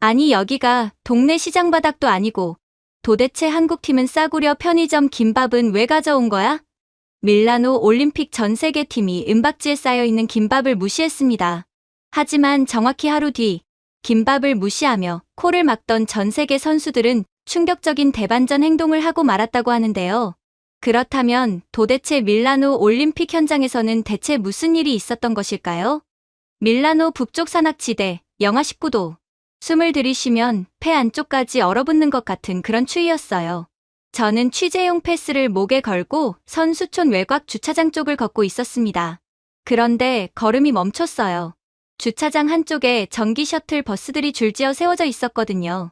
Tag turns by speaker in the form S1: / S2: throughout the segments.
S1: 아니 여기가 동네 시장 바닥도 아니고 도대체 한국팀은 싸구려 편의점 김밥은 왜 가져온 거야? 밀라노 올림픽 전 세계팀이 은박지에 쌓여있는 김밥을 무시했습니다. 하지만 정확히 하루 뒤 김밥을 무시하며 코를 막던 전 세계 선수들은 충격적인 대반전 행동을 하고 말았다고 하는데요. 그렇다면 도대체 밀라노 올림픽 현장에서는 대체 무슨 일이 있었던 것일까요? 밀라노 북쪽 산악지대, 영하 19도. 숨을 들이쉬면 폐 안쪽까지 얼어붙는 것 같은 그런 추위였어요. 저는 취재용 패스를 목에 걸고 선수촌 외곽 주차장 쪽을 걷고 있었습니다. 그런데 걸음이 멈췄어요. 주차장 한쪽에 전기 셔틀 버스들이 줄지어 세워져 있었거든요.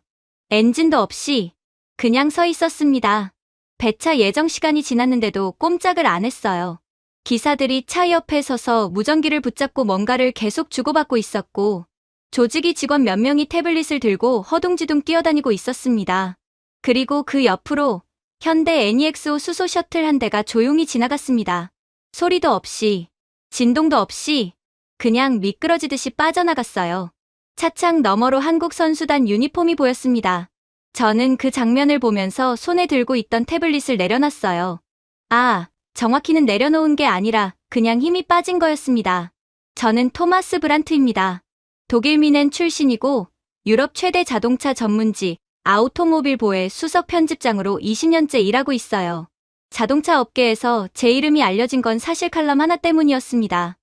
S1: 엔진도 없이 그냥 서 있었습니다. 배차 예정 시간이 지났는데도 꼼짝을 안 했어요. 기사들이 차 옆에 서서 무전기를 붙잡고 뭔가를 계속 주고받고 있었고 조직위 직원 몇 명이 태블릿을 들고 허둥지둥 뛰어다니고 있었습니다. 그리고 그 옆으로 현대 NEXO 수소 셔틀 한 대가 조용히 지나갔습니다. 소리도 없이, 진동도 없이 그냥 미끄러지듯이 빠져나갔어요. 차창 너머로 한국 선수단 유니폼이 보였습니다. 저는 그 장면을 보면서 손에 들고 있던 태블릿을 내려놨어요. 아, 정확히는 내려놓은 게 아니라 그냥 힘이 빠진 거였습니다. 저는 토마스 브란트입니다. 독일 미넨 출신이고 유럽 최대 자동차 전문지 아우토모빌보의 수석 편집장으로 20년째 일하고 있어요. 자동차 업계에서 제 이름이 알려진 건 사실 칼럼 하나 때문이었습니다.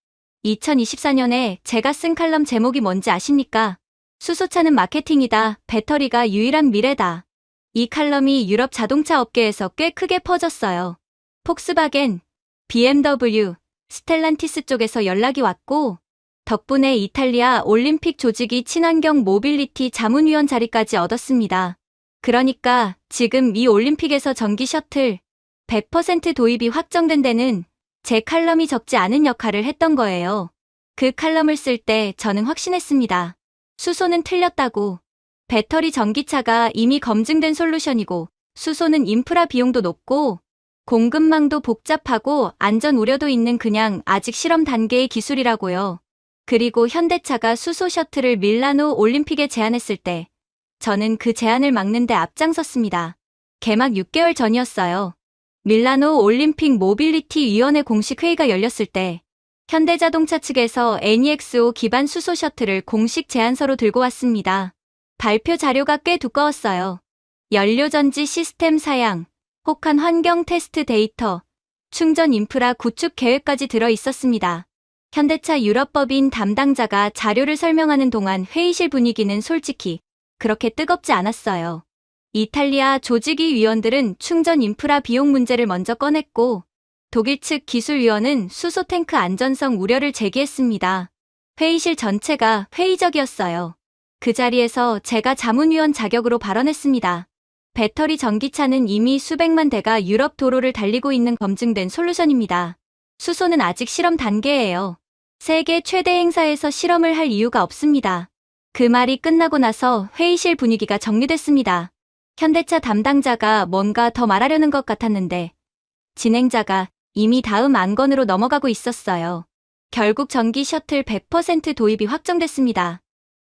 S1: 2024년에 제가 쓴 칼럼 제목이 뭔지 아십니까? 수소차는 마케팅이다. 배터리가 유일한 미래다. 이 칼럼이 유럽 자동차 업계에서 꽤 크게 퍼졌어요. 폭스바겐, BMW, 스텔란티스 쪽에서 연락이 왔고 덕분에 이탈리아 올림픽 조직이 친환경 모빌리티 자문위원 자리까지 얻었습니다. 그러니까 지금 이 올림픽에서 전기 셔틀 100% 도입이 확정된 데는 제 칼럼이 적지 않은 역할을 했던 거예요. 그 칼럼을 쓸 때 저는 확신했습니다. 수소는 틀렸다고. 배터리 전기차가 이미 검증된 솔루션이고 수소는 인프라 비용도 높고 공급망도 복잡하고 안전 우려도 있는 그냥 아직 실험 단계의 기술이라고요. 그리고 현대차가 수소 셔틀을 밀라노 올림픽에 제안했을 때 저는 그 제안을 막는 데 앞장섰습니다. 개막 6개월 전이었어요. 밀라노 올림픽 모빌리티 위원회 공식 회의가 열렸을 때 현대자동차 측에서 NEXO 기반 수소 셔틀을 공식 제안서로 들고 왔습니다. 발표 자료가 꽤 두꺼웠어요. 연료전지 시스템 사양, 혹한 환경 테스트 데이터, 충전 인프라 구축 계획까지 들어 있었습니다. 현대차 유럽법인 담당자가 자료를 설명하는 동안 회의실 분위기는 솔직히 그렇게 뜨겁지 않았어요. 이탈리아 조직위 위원들은 충전 인프라 비용 문제를 먼저 꺼냈고 독일 측 기술위원은 수소 탱크 안전성 우려를 제기했습니다. 회의실 전체가 회의적이었어요. 그 자리에서 제가 자문위원 자격으로 발언했습니다. 배터리 전기차는 이미 수백만 대가 유럽 도로를 달리고 있는 검증된 솔루션입니다. 수소는 아직 실험 단계예요. 세계 최대 행사에서 실험을 할 이유가 없습니다. 그 말이 끝나고 나서 회의실 분위기가 정리됐습니다. 현대차 담당자가 뭔가 더 말하려는 것 같았는데 진행자가 이미 다음 안건으로 넘어가고 있었어요. 결국 전기 셔틀 100% 도입이 확정됐습니다.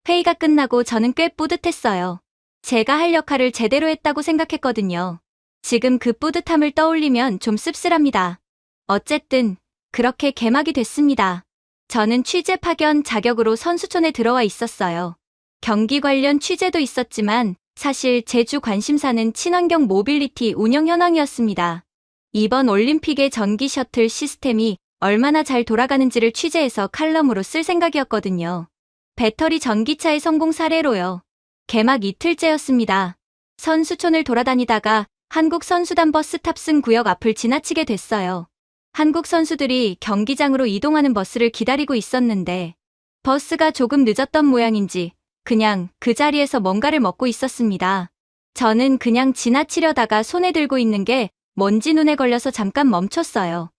S1: 회의가 끝나고 저는 꽤 뿌듯했어요. 제가 할 역할을 제대로 했다고 생각했거든요. 지금 그 뿌듯함을 떠올리면 좀 씁쓸합니다. 어쨌든 그렇게 개막이 됐습니다. 저는 취재 파견 자격으로 선수촌에 들어와 있었어요. 경기 관련 취재도 있었지만 사실 제 주 관심사는 친환경 모빌리티 운영 현황이었습니다. 이번 올림픽의 전기 셔틀 시스템이 얼마나 잘 돌아가는지를 취재해서 칼럼으로 쓸 생각이었거든요. 배터리 전기차의 성공 사례로요. 개막 이틀째였습니다. 선수촌을 돌아다니다가 한국 선수단 버스 탑승 구역 앞을 지나치게 됐어요. 한국 선수들이 경기장으로 이동하는 버스를 기다리고 있었는데 버스가 조금 늦었던 모양인지 그냥 그 자리에서 뭔가를 먹고 있었습니다. 저는 그냥 지나치려다가 손에 들고 있는 게 먼지 눈에 걸려서 잠깐 멈췄어요.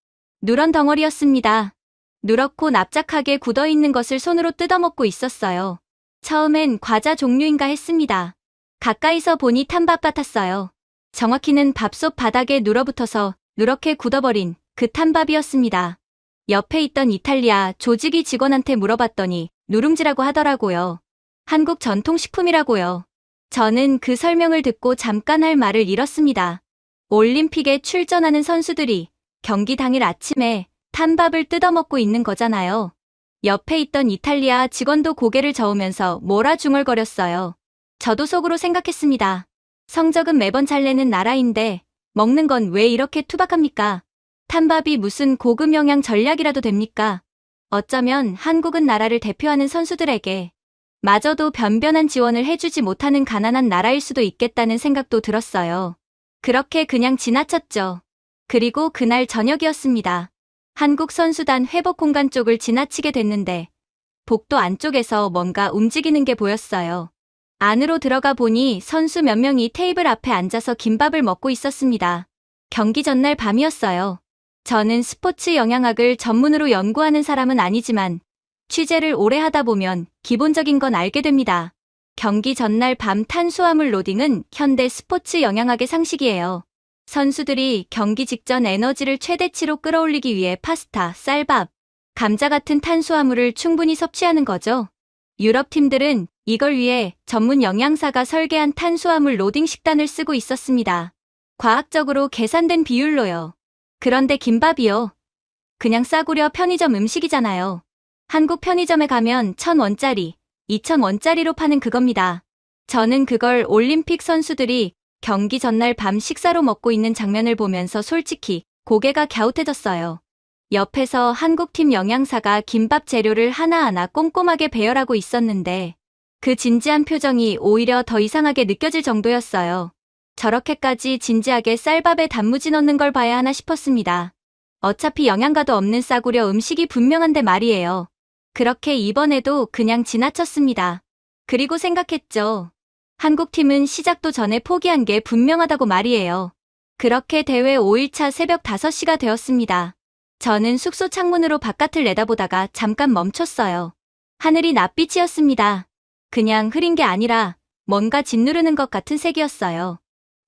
S1: 누런 덩어리였습니다. 누렇고 납작하게 굳어있는 것을 손으로 뜯어먹고 있었어요. 처음엔 과자 종류인가 했습니다. 가까이서 보니 탐밥 같았어요. 정확히는 밥솥 바닥에 눌어붙어서 누렇게 굳어버린 그 탐밥이었습니다. 옆에 있던 이탈리아 조직위 직원한테 물어봤더니 누룽지라고 하더라고요. 한국 전통식품이라고요. 저는 그 설명을 듣고 잠깐 할 말을 잃었습니다. 올림픽에 출전하는 선수들이 경기 당일 아침에 탄밥을 뜯어먹고 있는 거잖아요. 옆에 있던 이탈리아 직원도 고개를 저으면서 뭐라 중얼거렸어요. 저도 속으로 생각했습니다. 성적은 매번 잘 내는 나라인데 먹는 건 왜 이렇게 투박합니까? 탄밥이 무슨 고급 영양 전략이라도 됩니까? 어쩌면 한국은 나라를 대표하는 선수들에게 마저도 변변한 지원을 해주지 못하는 가난한 나라일 수도 있겠다는 생각도 들었어요. 그렇게 그냥 지나쳤죠. 그리고 그날 저녁이었습니다. 한국 선수단 회복 공간 쪽을 지나치게 됐는데 복도 안쪽에서 뭔가 움직이는 게 보였어요. 안으로 들어가 보니 선수 몇 명이 테이블 앞에 앉아서 김밥을 먹고 있었습니다. 경기 전날 밤이었어요. 저는 스포츠 영양학을 전문으로 연구하는 사람은 아니지만 취재를 오래 하다 보면 기본적인 건 알게 됩니다. 경기 전날 밤 탄수화물 로딩은 현대 스포츠 영양학의 상식이에요. 선수들이 경기 직전 에너지를 최대치로 끌어올리기 위해 파스타, 쌀밥, 감자 같은 탄수화물을 충분히 섭취하는 거죠. 유럽 팀들은 이걸 위해 전문 영양사가 설계한 탄수화물 로딩 식단을 쓰고 있었습니다. 과학적으로 계산된 비율로요. 그런데 김밥이요. 그냥 싸구려 편의점 음식이잖아요. 한국 편의점에 가면 1,000원짜리, 2,000원짜리로 파는 그겁니다. 저는 그걸 올림픽 선수들이 경기 전날 밤 식사로 먹고 있는 장면을 보면서 솔직히 고개가 갸웃해졌어요. 옆에서 한국팀 영양사가 김밥 재료를 하나하나 꼼꼼하게 배열하고 있었는데 그 진지한 표정이 오히려 더 이상하게 느껴질 정도였어요. 저렇게까지 진지하게 쌀밥에 단무지 넣는 걸 봐야 하나 싶었습니다. 어차피 영양가도 없는 싸구려 음식이 분명한데 말이에요. 그렇게 이번에도 그냥 지나쳤습니다. 그리고 생각했죠. 한국팀은 시작도 전에 포기한 게 분명하다고 말이에요. 그렇게 대회 5일차 새벽 5시가 되었습니다. 저는 숙소 창문으로 바깥을 내다보다가 잠깐 멈췄어요. 하늘이 낯빛이었습니다. 그냥 흐린 게 아니라 뭔가 짓누르는 것 같은 색이었어요.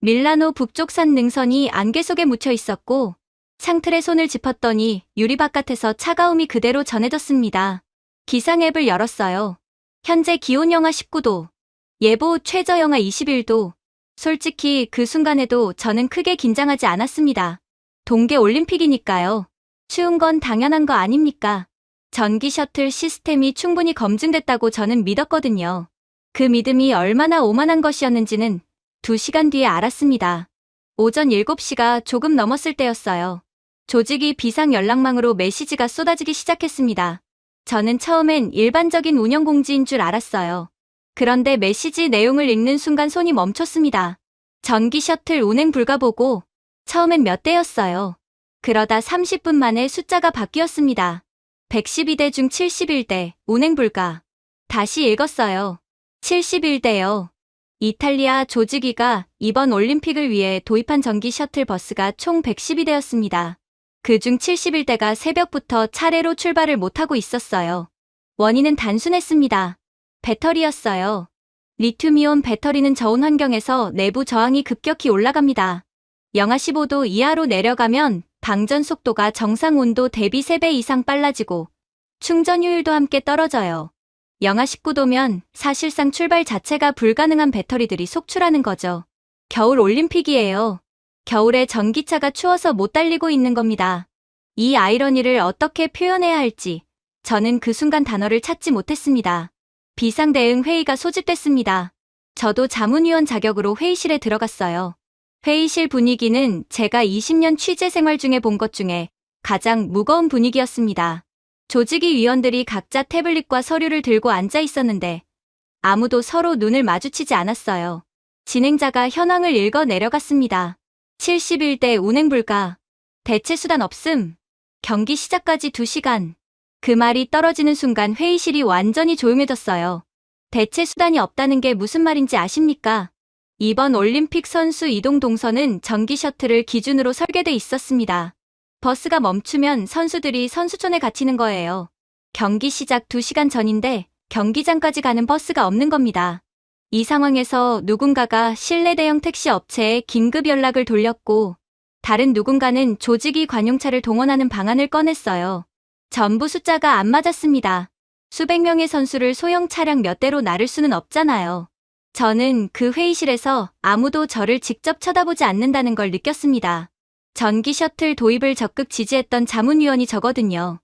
S1: 밀라노 북쪽 산 능선이 안개 속에 묻혀 있었고 창틀에 손을 짚었더니 유리 바깥에서 차가움이 그대로 전해졌습니다. 기상 앱을 열었어요. 현재 기온 영하 19도, 예보 최저 영하 21도. 솔직히 그 순간에도 저는 크게 긴장하지 않았습니다. 동계 올림픽이니까요. 추운 건 당연한 거 아닙니까? 전기 셔틀 시스템이 충분히 검증됐다고 저는 믿었거든요. 그 믿음이 얼마나 오만한 것이었는지는 2시간 뒤에 알았습니다. 오전 7시가 조금 넘었을 때였어요. 조직이 비상 연락망으로 메시지가 쏟아지기 시작했습니다. 저는 처음엔 일반적인 운영 공지인 줄 알았어요. 그런데 메시지 내용을 읽는 순간 손이 멈췄습니다. 전기 셔틀 운행 불가 보고 처음엔 몇 대였어요. 그러다 30분 만에 숫자가 바뀌었습니다. 112대 중 71대, 운행 불가. 다시 읽었어요. 71대요. 이탈리아 조직위가 이번 올림픽을 위해 도입한 전기 셔틀 버스가 총 112대였습니다. 그중 71대가 새벽부터 차례로 출발을 못하고 있었어요. 원인은 단순했습니다. 배터리였어요. 리튬이온 배터리는 저온 환경에서 내부 저항이 급격히 올라갑니다. 영하 15도 이하로 내려가면 방전 속도가 정상 온도 대비 3배 이상 빨라지고 충전 효율도 함께 떨어져요. 영하 19도면 사실상 출발 자체가 불가능한 배터리들이 속출하는 거죠. 겨울 올림픽이에요. 겨울에 전기차가 추워서 못 달리고 있는 겁니다. 이 아이러니를 어떻게 표현해야 할지 저는 그 순간 단어를 찾지 못했습니다. 비상대응 회의가 소집됐습니다. 저도 자문위원 자격으로 회의실에 들어갔어요. 회의실 분위기는 제가 20년 취재 생활 중에 본 것 중에 가장 무거운 분위기였습니다. 조직위 위원들이 각자 태블릿과 서류를 들고 앉아 있었는데 아무도 서로 눈을 마주치지 않았어요. 진행자가 현황을 읽어 내려갔습니다. 71대 운행 불가. 대체 수단 없음. 경기 시작까지 2시간. 그 말이 떨어지는 순간 회의실이 완전히 조용해졌어요. 대체 수단이 없다는 게 무슨 말인지 아십니까? 이번 올림픽 선수 이동 동선은 전기 셔틀을 기준으로 설계돼 있었습니다. 버스가 멈추면 선수들이 선수촌에 갇히는 거예요. 경기 시작 2시간 전인데 경기장까지 가는 버스가 없는 겁니다. 이 상황에서 누군가가 실내 대형 택시 업체에 긴급 연락을 돌렸고 다른 누군가는 조직위 관용차를 동원하는 방안을 꺼냈어요. 전부 숫자가 안 맞았습니다. 수백 명의 선수를 소형 차량 몇 대로 나를 수는 없잖아요. 저는 그 회의실에서 아무도 저를 직접 쳐다보지 않는다는 걸 느꼈습니다. 전기 셔틀 도입을 적극 지지했던 자문위원이 저거든요.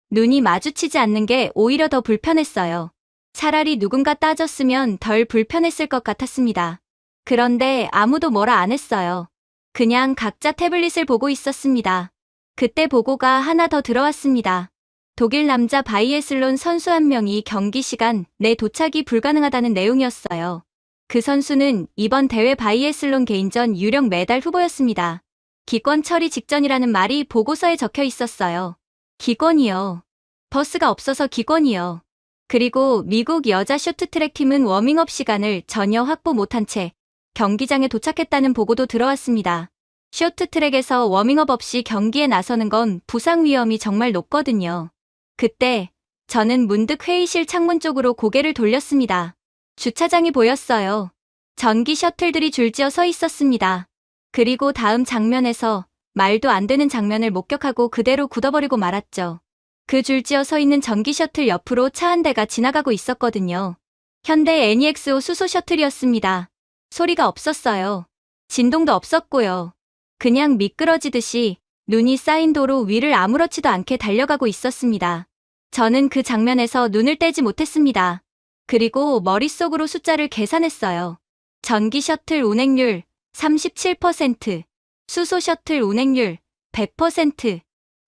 S1: 눈이 마주치지 않는 게 오히려 더 불편했어요. 차라리 누군가 따졌으면 덜 불편했을 것 같았습니다. 그런데 아무도 뭐라 안 했어요. 그냥 각자 태블릿을 보고 있었습니다. 그때 보고가 하나 더 들어왔습니다. 독일 남자 바이애슬론 선수 한 명이 경기 시간 내 도착이 불가능하다는 내용이었어요. 그 선수는 이번 대회 바이애슬론 개인전 유력 메달 후보였습니다. 기권 처리 직전이라는 말이 보고서에 적혀 있었어요. 기권이요. 버스가 없어서 기권이요. 그리고 미국 여자 쇼트트랙 팀은 워밍업 시간을 전혀 확보 못한 채 경기장에 도착했다는 보고도 들어왔습니다. 쇼트트랙에서 워밍업 없이 경기에 나서는 건 부상 위험이 정말 높거든요. 그때 저는 문득 회의실 창문 쪽으로 고개를 돌렸습니다. 주차장이 보였어요. 전기 셔틀들이 줄지어 서 있었습니다. 그리고 다음 장면에서 말도 안 되는 장면을 목격하고 그대로 굳어버리고 말았죠. 그 줄지어 서 있는 전기 셔틀 옆으로 차 한 대가 지나가고 있었거든요. 현대 NEXO 수소 셔틀이었습니다. 소리가 없었어요. 진동도 없었고요. 그냥 미끄러지듯이 눈이 쌓인 도로 위를 아무렇지도 않게 달려가고 있었습니다. 저는 그 장면에서 눈을 떼지 못했습니다. 그리고 머릿속으로 숫자를 계산했어요. 전기 셔틀 운행률 37%, 수소 셔틀 운행률 100%.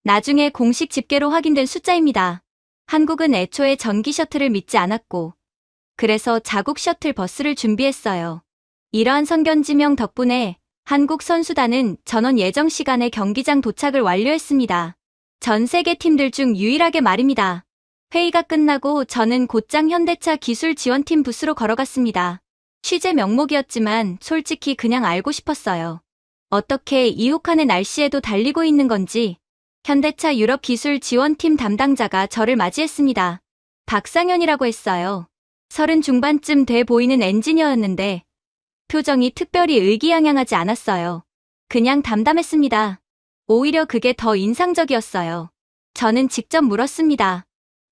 S1: 나중에 공식 집계로 확인된 숫자입니다. 한국은 애초에 전기 셔틀을 믿지 않았고, 그래서 자국 셔틀 버스를 준비했어요. 이러한 선견지명 덕분에 한국 선수단은 전원 예정 시간에 경기장 도착을 완료했습니다. 전 세계 팀들 중 유일하게 말입니다. 회의가 끝나고 저는 곧장 현대차 기술 지원팀 부스로 걸어갔습니다. 취재 명목이었지만 솔직히 그냥 알고 싶었어요. 어떻게 이 혹한의 날씨에도 달리고 있는 건지. 현대차 유럽 기술 지원팀 담당자가 저를 맞이했습니다. 박상현이라고 했어요. 30 중반쯤 돼 보이는 엔지니어였는데 표정이 특별히 의기양양하지 않았어요. 그냥 담담했습니다. 오히려 그게 더 인상적이었어요. 저는 직접 물었습니다.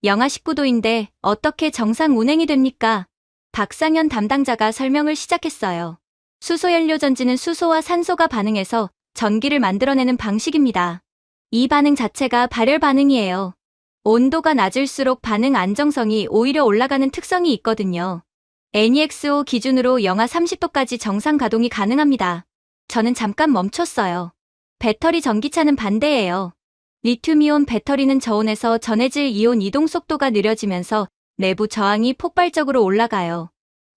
S1: 영하 19도인데 어떻게 정상 운행이 됩니까? 박상현 담당자가 설명을 시작했어요. 수소연료 전지는 수소와 산소가 반응해서 전기를 만들어내는 방식입니다. 이 반응 자체가 발열 반응이에요. 온도가 낮을수록 반응 안정성이 오히려 올라가는 특성이 있거든요. NEXO 기준으로 영하 30도까지 정상 가동이 가능합니다. 저는 잠깐 멈췄어요. 배터리 전기차는 반대예요. 리튬이온 배터리는 저온에서 전해질 이온 이동 속도가 느려지면서 내부 저항이 폭발적으로 올라가요.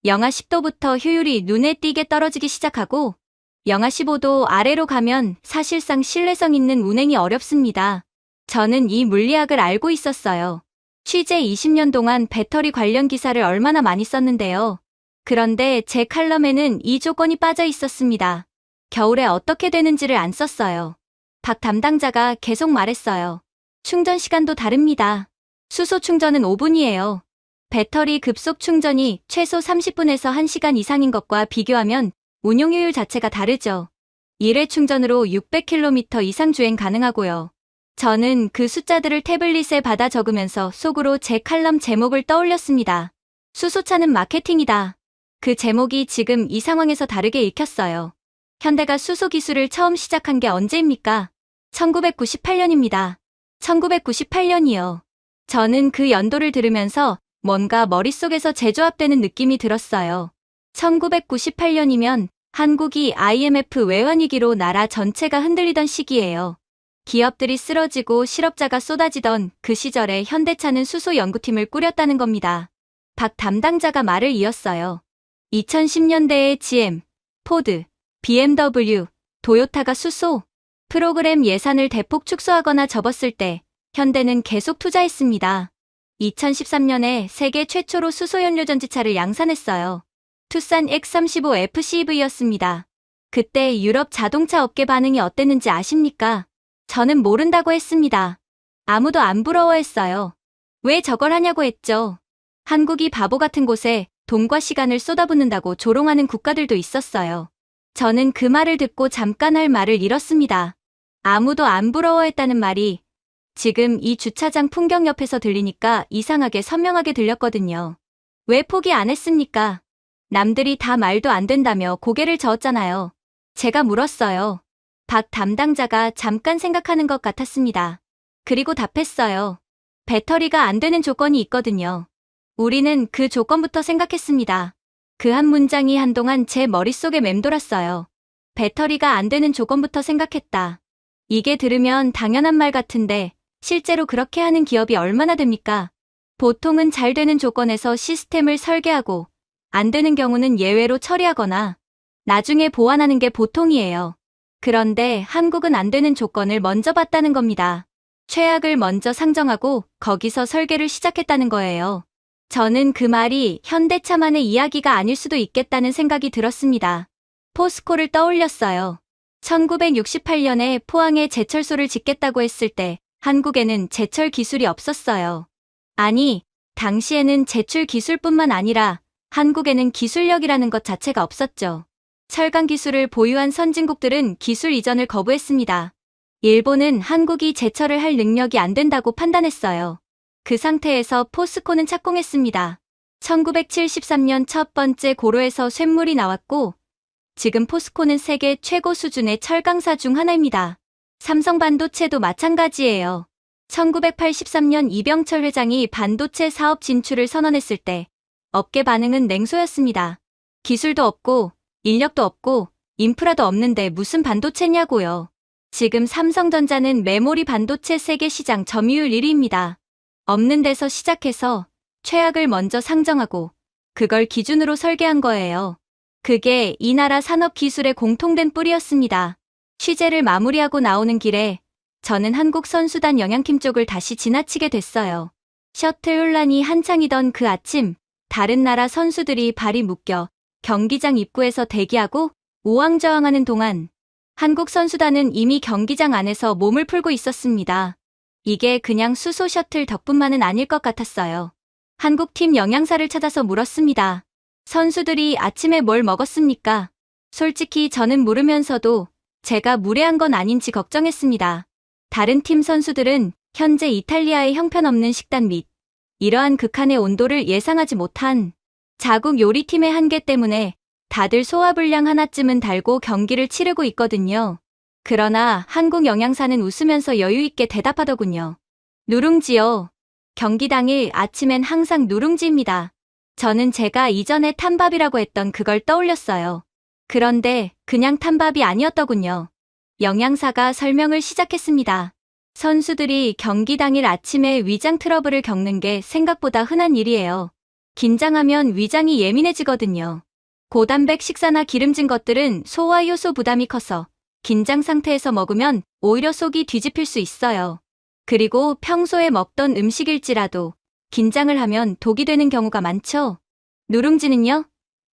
S1: 영하 10도부터 효율이 눈에 띄게 떨어지기 시작하고 영하 15도 아래로 가면 사실상 신뢰성 있는 운행이 어렵습니다. 저는 이 물리학을 알고 있었어요. 취재 20년 동안 배터리 관련 기사를 얼마나 많이 썼는데요. 그런데 제 칼럼에는 이 조건이 빠져 있었습니다. 겨울에 어떻게 되는지를 안 썼어요. 박 담당자가 계속 말했어요. 충전 시간도 다릅니다. 수소 충전은 5분이에요. 배터리 급속 충전이 최소 30분에서 1시간 이상인 것과 비교하면 운용효율 자체가 다르죠. 1회 충전으로 600km 이상 주행 가능하고요. 저는 그 숫자들을 태블릿에 받아 적으면서 속으로 제 칼럼 제목을 떠올렸습니다. 수소차는 마케팅이다. 그 제목이 지금 이 상황에서 다르게 읽혔어요. 현대가 수소 기술을 처음 시작한 게 언제입니까? 1998년입니다. 1998년이요. 저는 그 연도를 들으면서 뭔가 머릿속에서 재조합되는 느낌이 들었어요. 1998년이면 한국이 IMF 외환위기로 나라 전체가 흔들리던 시기예요. 기업들이 쓰러지고 실업자가 쏟아지던 그 시절에 현대차는 수소 연구팀을 꾸렸다는 겁니다. 박 담당자가 말을 이었어요. 2010년대에 GM, 포드, BMW, 도요타가 수소 프로그램 예산을 대폭 축소하거나 접었을 때 현대는 계속 투자했습니다. 2013년에 세계 최초로 수소연료 전지차를 양산했어요. 투싼 X35FCV였습니다. 그때 유럽 자동차 업계 반응이 어땠는지 아십니까? 저는 모른다고 했습니다. 아무도 안 부러워했어요. 왜 저걸 하냐고 했죠. 한국이 바보 같은 곳에 돈과 시간을 쏟아붓는다고 조롱하는 국가들도 있었어요. 저는 그 말을 듣고 잠깐 할 말을 잃었습니다. 아무도 안 부러워했다는 말이 지금 이 주차장 풍경 옆에서 들리니까 이상하게 선명하게 들렸거든요. 왜 포기 안 했습니까? 남들이 다 말도 안 된다며 고개를 저었잖아요. 제가 물었어요. 박 담당자가 잠깐 생각하는 것 같았습니다. 그리고 답했어요. 배터리가 안 되는 조건이 있거든요. 우리는 그 조건부터 생각했습니다. 그 한 문장이 한동안 제 머릿속에 맴돌았어요. 배터리가 안 되는 조건부터 생각했다. 이게 들으면 당연한 말 같은데 실제로 그렇게 하는 기업이 얼마나 됩니까? 보통은 잘 되는 조건에서 시스템을 설계하고 안 되는 경우는 예외로 처리하거나 나중에 보완하는 게 보통이에요. 그런데 한국은 안 되는 조건을 먼저 봤다는 겁니다. 최악을 먼저 상정하고 거기서 설계를 시작했다는 거예요. 저는 그 말이 현대차만의 이야기가 아닐 수도 있겠다는 생각이 들었습니다. 포스코를 떠올렸어요. 1968년에 포항에 제철소를 짓겠다고 했을 때 한국에는 제철 기술이 없었어요. 아니, 당시에는 제출 기술뿐만 아니라 한국에는 기술력이라는 것 자체가 없었죠. 철강 기술을 보유한 선진국들은 기술 이전을 거부했습니다. 일본은 한국이 제철을 할 능력이 안 된다고 판단했어요. 그 상태에서 포스코는 착공했습니다. 1973년 첫 번째 고로에서 쇳물이 나왔고 지금 포스코는 세계 최고 수준의 철강사 중 하나입니다. 삼성반도체도 마찬가지예요. 1983년 이병철 회장이 반도체 사업 진출을 선언했을 때 업계 반응은 냉소였습니다. 기술도 없고 인력도 없고 인프라도 없는데 무슨 반도체냐고요. 지금 삼성전자는 메모리 반도체 세계 시장 점유율 1위입니다. 없는 데서 시작해서 최악을 먼저 상정하고 그걸 기준으로 설계한 거예요. 그게 이 나라 산업 기술의 공통된 뿌리였습니다. 취재를 마무리하고 나오는 길에 저는 한국 선수단 영양팀 쪽을 다시 지나치게 됐어요. 셔틀 혼란이 한창이던 그 아침, 다른 나라 선수들이 발이 묶여 경기장 입구에서 대기하고 우왕좌왕하는 동안 한국 선수단은 이미 경기장 안에서 몸을 풀고 있었습니다. 이게 그냥 수소 셔틀 덕분만은 아닐 것 같았어요. 한국팀 영양사를 찾아서 물었습니다. 선수들이 아침에 뭘 먹었습니까? 솔직히 저는 물으면서도 제가 무례한 건 아닌지 걱정했습니다. 다른 팀 선수들은 현재 이탈리아의 형편없는 식단 및 이러한 극한의 온도를 예상하지 못한 자국 요리팀의 한계 때문에 다들 소화불량 하나쯤은 달고 경기를 치르고 있거든요. 그러나 한국 영양사는 웃으면서 여유있게 대답하더군요. 누룽지요. 경기 당일 아침엔 항상 누룽지입니다. 저는 제가 이전에 탄밥이라고 했던 그걸 떠올렸어요. 그런데 그냥 탄밥이 아니었더군요. 영양사가 설명을 시작했습니다. 선수들이 경기 당일 아침에 위장 트러블을 겪는 게 생각보다 흔한 일이에요. 긴장하면 위장이 예민해지거든요. 고단백 식사나 기름진 것들은 소화 효소 부담이 커서 긴장 상태에서 먹으면 오히려 속이 뒤집힐 수 있어요. 그리고 평소에 먹던 음식일지라도 긴장을 하면 독이 되는 경우가 많죠. 누룽지는요?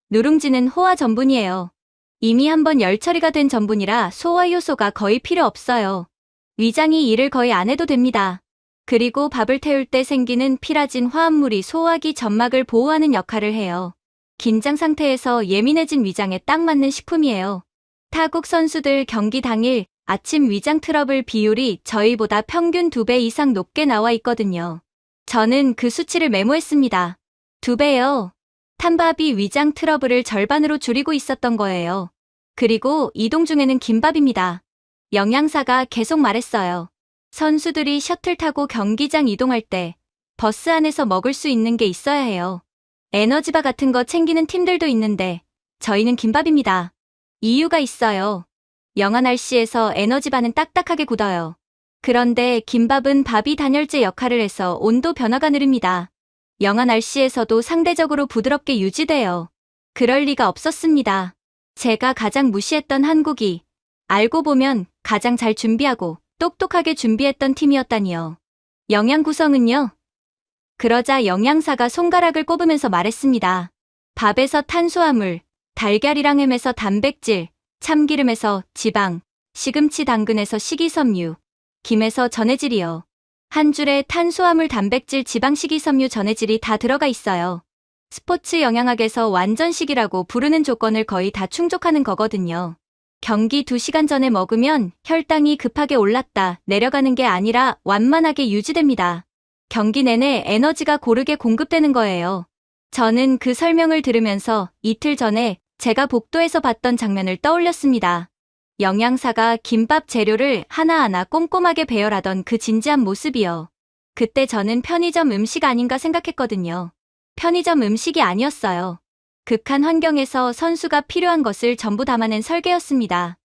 S1: 누룽지는 호화 전분이에요. 이미 한번 열 처리가 된 전분이라 소화 효소가 거의 필요 없어요. 위장이 일을 거의 안 해도 됩니다. 그리고 밥을 태울 때 생기는 피라진 화합물이 소화기 점막을 보호하는 역할을 해요. 긴장 상태에서 예민해진 위장에 딱 맞는 식품이에요. 타국 선수들 경기 당일 아침 위장 트러블 비율이 저희보다 평균 2배 이상 높게 나와 있거든요. 저는 그 수치를 메모했습니다. 2배요. 탄밥이 위장 트러블을 절반으로 줄이고 있었던 거예요. 그리고 이동 중에는 김밥입니다. 영양사가 계속 말했어요. 선수들이 셔틀 타고 경기장 이동할 때 버스 안에서 먹을 수 있는 게 있어야 해요. 에너지바 같은 거 챙기는 팀들도 있는데 저희는 김밥입니다. 이유가 있어요. 영하 날씨에서 에너지바는 딱딱하게 굳어요. 그런데 김밥은 밥이 단열재 역할을 해서 온도 변화가 느립니다. 영하 날씨에서도 상대적으로 부드럽게 유지돼요. 그럴 리가 없었습니다. 제가 가장 무시했던 한국이 알고 보면 가장 잘 준비하고 똑똑하게 준비했던 팀이었다니요. 영양 구성은요? 그러자 영양사가 손가락을 꼽으면서 말했습니다. 밥에서 탄수화물, 달걀이랑 햄에서 단백질, 참기름에서 지방, 시금치 당근에서 식이섬유, 김에서 전해질이요. 한 줄에 탄수화물, 단백질, 지방, 식이섬유, 전해질이 다 들어가 있어요. 스포츠 영양학에서 완전식이라고 부르는 조건을 거의 다 충족하는 거거든요. 경기 2시간 전에 먹으면 혈당이 급하게 올랐다 내려가는 게 아니라 완만하게 유지됩니다. 경기 내내 에너지가 고르게 공급되는 거예요. 저는 그 설명을 들으면서 이틀 전에 제가 복도에서 봤던 장면을 떠올렸습니다. 영양사가 김밥 재료를 하나하나 꼼꼼하게 배열하던 그 진지한 모습이요. 그때 저는 편의점 음식 아닌가 생각했거든요. 편의점 음식이 아니었어요. 극한 환경에서 선수가 필요한 것을 전부 담아낸 설계였습니다.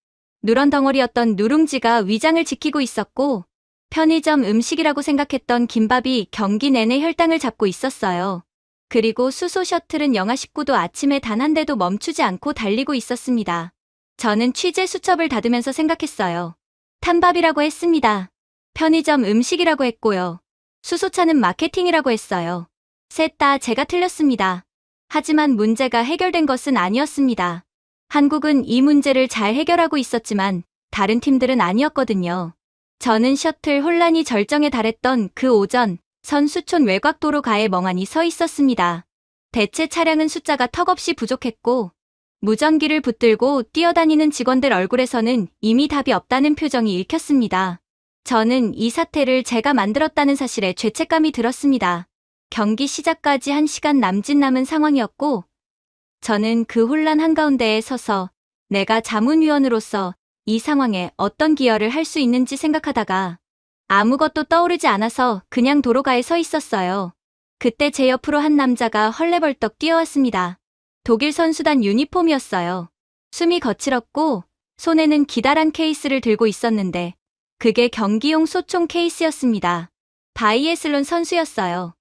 S1: 누런 덩어리였던 누룽지가 위장을 지키고 있었고, 편의점 음식이라고 생각했던 김밥이 경기 내내 혈당을 잡고 있었어요. 그리고 수소 셔틀은 영하 19도 아침에 단 한 대도 멈추지 않고 달리고 있었습니다. 저는 취재 수첩을 닫으면서 생각했어요. 탄밥이라고 했습니다. 편의점 음식이라고 했고요. 수소차는 마케팅이라고 했어요. 셋 다 제가 틀렸습니다. 하지만 문제가 해결된 것은 아니었습니다. 한국은 이 문제를 잘 해결하고 있었지만 다른 팀들은 아니었거든요. 저는 셔틀 혼란이 절정에 달했던 그 오전, 선수촌 외곽도로가에 멍하니 서 있었습니다. 대체 차량은 숫자가 턱없이 부족했고 무전기를 붙들고 뛰어다니는 직원들 얼굴에서는 이미 답이 없다는 표정이 읽혔습니다. 저는 이 사태를 제가 만들었다는 사실에 죄책감이 들었습니다. 경기 시작까지 1시간 남짓 남은 상황이었고 저는 그 혼란 한가운데에 서서 내가 자문위원으로서 이 상황에 어떤 기여를 할 수 있는지 생각하다가 아무것도 떠오르지 않아서 그냥 도로가에 서 있었어요. 그때 제 옆으로 한 남자가 헐레벌떡 뛰어왔습니다. 독일 선수단 유니폼이었어요. 숨이 거칠었고 손에는 기다란 케이스를 들고 있었는데 그게 경기용 소총 케이스였습니다. 바이애슬론 선수였어요.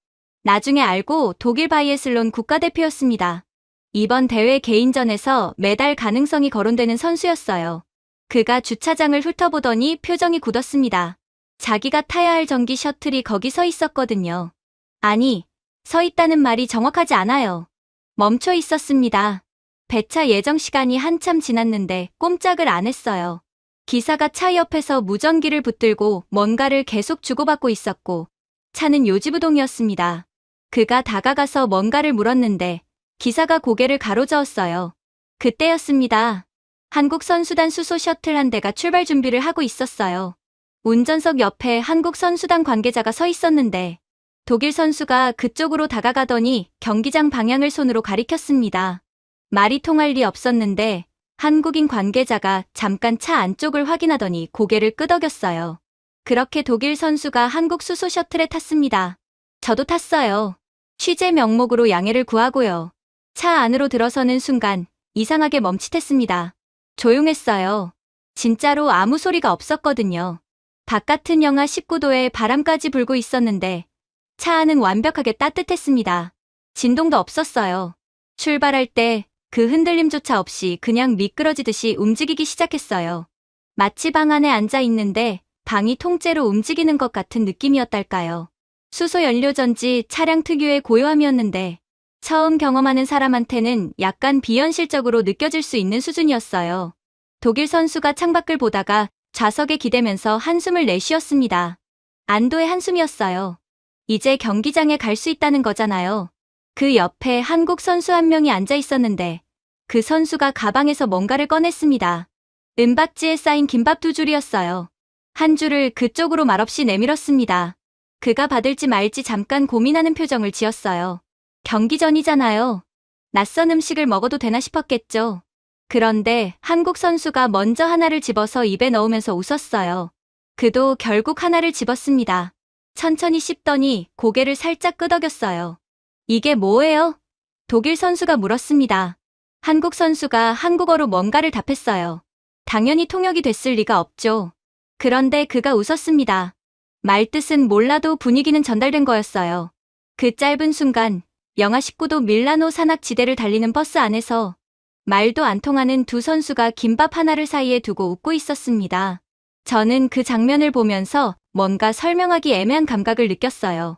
S1: 나중에 알고 독일 바이애슬론 국가대표였습니다. 이번 대회 개인전에서 메달 가능성이 거론되는 선수였어요. 그가 주차장을 훑어보더니 표정이 굳었습니다. 자기가 타야 할 전기 셔틀이 거기 서 있었거든요. 아니, 서 있다는 말이 정확하지 않아요. 멈춰 있었습니다. 배차 예정 시간이 한참 지났는데 꼼짝을 안 했어요. 기사가 차 옆에서 무전기를 붙들고 뭔가를 계속 주고받고 있었고 차는 요지부동이었습니다. 그가 다가가서 뭔가를 물었는데 기사가 고개를 가로저었어요. 그때였습니다. 한국 선수단 수소 셔틀 한 대가 출발 준비를 하고 있었어요. 운전석 옆에 한국 선수단 관계자가 서 있었는데 독일 선수가 그쪽으로 다가가더니 경기장 방향을 손으로 가리켰습니다. 말이 통할 리 없었는데 한국인 관계자가 잠깐 차 안쪽을 확인하더니 고개를 끄덕였어요. 그렇게 독일 선수가 한국 수소 셔틀에 탔습니다. 저도 탔어요. 취재 명목으로 양해를 구하고요. 차 안으로 들어서는 순간 이상하게 멈칫했습니다. 조용했어요. 진짜로 아무 소리가 없었거든요. 바깥은 영하 19도에 바람까지 불고 있었는데 차 안은 완벽하게 따뜻했습니다. 진동도 없었어요. 출발할 때 그 흔들림조차 없이 그냥 미끄러지듯이 움직이기 시작했어요. 마치 방 안에 앉아 있는데 방이 통째로 움직이는 것 같은 느낌이었달까요. 수소 연료전지 차량 특유의 고요함이었는데 처음 경험하는 사람한테는 약간 비현실적으로 느껴질 수 있는 수준이었어요. 독일 선수가 창밖을 보다가 좌석에 기대면서 한숨을 내쉬었습니다. 안도의 한숨이었어요. 이제 경기장에 갈 수 있다는 거잖아요. 그 옆에 한국 선수 한 명이 앉아 있었는데 그 선수가 가방에서 뭔가를 꺼냈습니다. 은박지에 쌓인 김밥 2줄이었어요. 한 줄을 그쪽으로 말없이 내밀었습니다. 그가 받을지 말지 잠깐 고민하는 표정을 지었어요. 경기 전이잖아요. 낯선 음식을 먹어도 되나 싶었겠죠. 그런데 한국 선수가 먼저 하나를 집어서 입에 넣으면서 웃었어요. 그도 결국 하나를 집었습니다. 천천히 씹더니 고개를 살짝 끄덕였어요. 이게 뭐예요? 독일 선수가 물었습니다. 한국 선수가 한국어로 뭔가를 답했어요. 당연히 통역이 됐을 리가 없죠. 그런데 그가 웃었습니다. 말뜻은 몰라도 분위기는 전달된 거였어요. 그 짧은 순간 영하 19도 밀라노 산악지대를 달리는 버스 안에서 말도 안 통하는 두 선수가 김밥 하나를 사이에 두고 웃고 있었습니다. 저는 그 장면을 보면서 뭔가 설명하기 애매한 감각을 느꼈어요.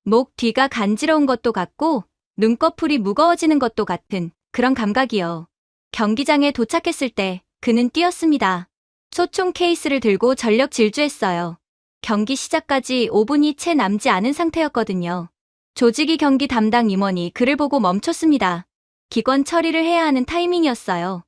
S1: 목 뒤가 간지러운 것도 같고 눈꺼풀이 무거워지는 것도 같은 그런 감각이요. 경기장에 도착했을 때 그는 뛰었습니다. 소총 케이스를 들고 전력 질주했어요. 경기 시작까지 5분이 채 남지 않은 상태였거든요. 조직위 경기 담당 임원이 그를 보고 멈췄습니다. 기권 처리를 해야 하는 타이밍이었어요.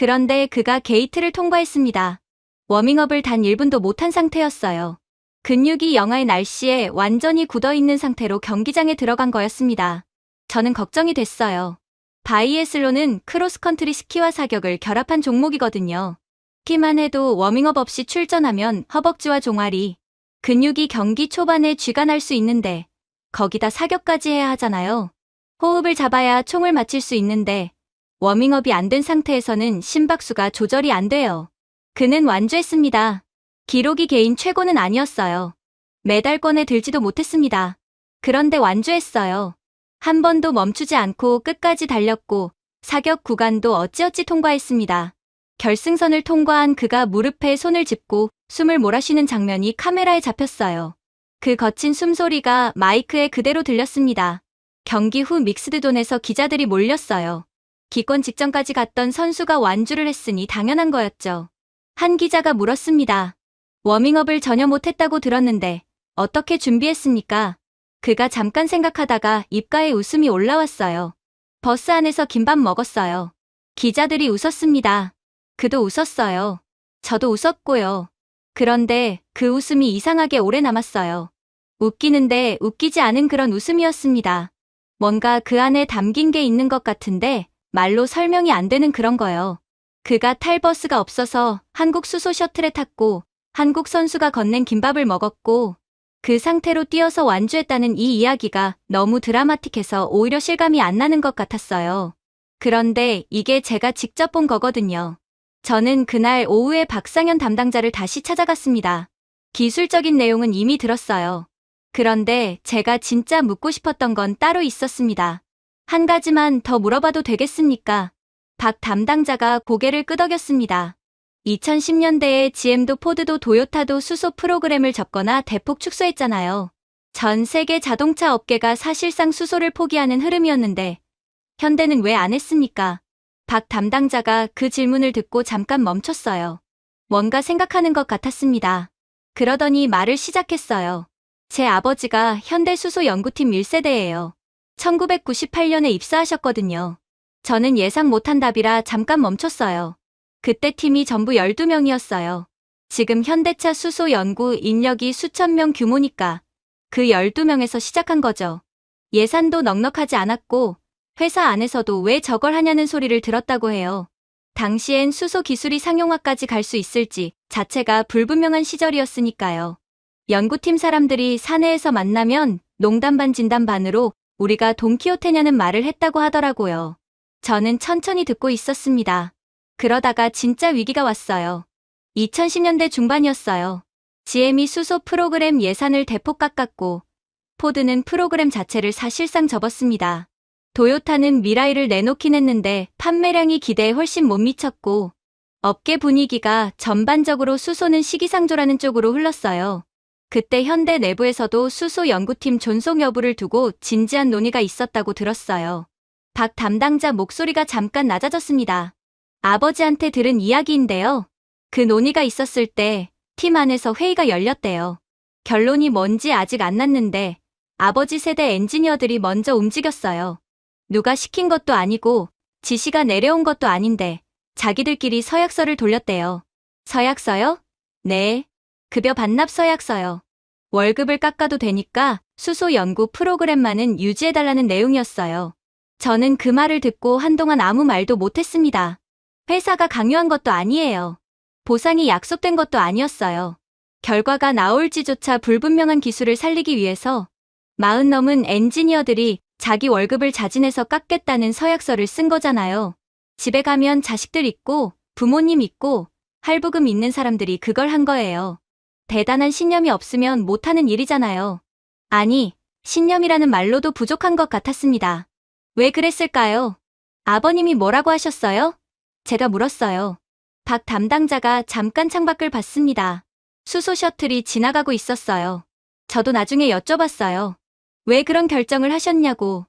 S1: 그런데 그가 게이트를 통과했습니다. 워밍업을 단 1분도 못한 상태였어요. 근육이 영하의 날씨에 완전히 굳어있는 상태로 경기장에 들어간 거였습니다. 저는 걱정이 됐어요. 바이애슬론은 크로스컨트리 스키와 사격을 결합한 종목이거든요. 스키만 해도 워밍업 없이 출전하면 허벅지와 종아리, 근육이 경기 초반에 쥐가 날 수 있는데 거기다 사격까지 해야 하잖아요. 호흡을 잡아야 총을 맞힐 수 있는데 워밍업이 안 된 상태에서는 심박수가 조절이 안 돼요. 그는 완주했습니다. 기록이 개인 최고는 아니었어요. 메달권에 들지도 못했습니다. 그런데 완주했어요. 한 번도 멈추지 않고 끝까지 달렸고 사격 구간도 어찌어찌 통과했습니다. 결승선을 통과한 그가 무릎에 손을 짚고 숨을 몰아쉬는 장면이 카메라에 잡혔어요. 그 거친 숨소리가 마이크에 그대로 들렸습니다. 경기 후 믹스드존에서 기자들이 몰렸어요. 기권 직전까지 갔던 선수가 완주를 했으니 당연한 거였죠. 한 기자가 물었습니다. 워밍업을 전혀 못했다고 들었는데 어떻게 준비했습니까? 그가 잠깐 생각하다가 입가에 웃음이 올라왔어요. 버스 안에서 김밥 먹었어요. 기자들이 웃었습니다. 그도 웃었어요. 저도 웃었고요. 그런데 그 웃음이 이상하게 오래 남았어요. 웃기는데 웃기지 않은 그런 웃음이었습니다. 뭔가 그 안에 담긴 게 있는 것 같은데 말로 설명이 안 되는 그런 거요. 그가 탈 버스가 없어서 한국 수소 셔틀에 탔고 한국 선수가 건넨 김밥을 먹었고 그 상태로 뛰어서 완주했다는 이 이야기가 너무 드라마틱해서 오히려 실감이 안 나는 것 같았어요. 그런데 이게 제가 직접 본 거거든요. 저는 그날 오후에 박상현 담당자를 다시 찾아갔습니다. 기술적인 내용은 이미 들었어요. 그런데 제가 진짜 묻고 싶었던 건 따로 있었습니다. 한 가지만 더 물어봐도 되겠습니까? 박 담당자가 고개를 끄덕였습니다. 2010년대에 GM도 포드도 도요타도 수소 프로그램을 접거나 대폭 축소했잖아요. 전 세계 자동차 업계가 사실상 수소를 포기하는 흐름이었는데 현대는 왜 안 했습니까? 박 담당자가 그 질문을 듣고 잠깐 멈췄어요. 뭔가 생각하는 것 같았습니다. 그러더니 말을 시작했어요. 제 아버지가 현대 수소 연구팀 1세대예요. 1998년에 입사하셨거든요. 저는 예상 못한 답이라 잠깐 멈췄어요. 그때 팀이 전부 12명이었어요. 지금 현대차 수소 연구 인력이 수천 명 규모니까 그 12명에서 시작한 거죠. 예산도 넉넉하지 않았고 회사 안에서도 왜 저걸 하냐는 소리를 들었다고 해요. 당시엔 수소 기술이 상용화까지 갈 수 있을지 자체가 불분명한 시절이었으니까요. 연구팀 사람들이 사내에서 만나면 농담 반 진담 반으로 우리가 돈키호테냐는 말을 했다고 하더라고요. 저는 천천히 듣고 있었습니다. 그러다가 진짜 위기가 왔어요. 2010년대 중반이었어요. GM이 수소 프로그램 예산을 대폭 깎았고 포드는 프로그램 자체를 사실상 접었습니다. 도요타는 미라이를 내놓긴 했는데 판매량이 기대에 훨씬 못 미쳤고 업계 분위기가 전반적으로 수소는 시기상조라는 쪽으로 흘렀어요. 그때 현대 내부에서도 수소 연구팀 존속 여부를 두고 진지한 논의가 있었다고 들었어요. 박 담당자 목소리가 잠깐 낮아졌습니다. 아버지한테 들은 이야기인데요. 그 논의가 있었을 때 팀 안에서 회의가 열렸대요. 결론이 뭔지 아직 안 났는데 아버지 세대 엔지니어들이 먼저 움직였어요. 누가 시킨 것도 아니고 지시가 내려온 것도 아닌데 자기들끼리 서약서를 돌렸대요. 서약서요? 네. 급여 반납 서약서요. 월급을 깎아도 되니까 수소 연구 프로그램만은 유지해달라는 내용이었어요. 저는 그 말을 듣고 한동안 아무 말도 못했습니다. 회사가 강요한 것도 아니에요. 보상이 약속된 것도 아니었어요. 결과가 나올지조차 불분명한 기술을 살리기 위해서 40 넘은 엔지니어들이 자기 월급을 자진해서 깎겠다는 서약서를 쓴 거잖아요. 집에 가면 자식들 있고 부모님 있고 할부금 있는 사람들이 그걸 한 거예요. 대단한 신념이 없으면 못하는 일이잖아요. 아니, 신념이라는 말로도 부족한 것 같았습니다. 왜 그랬을까요? 아버님이 뭐라고 하셨어요? 제가 물었어요. 박 담당자가 잠깐 창밖을 봤습니다. 수소 셔틀이 지나가고 있었어요. 저도 나중에 여쭤봤어요. 왜 그런 결정을 하셨냐고.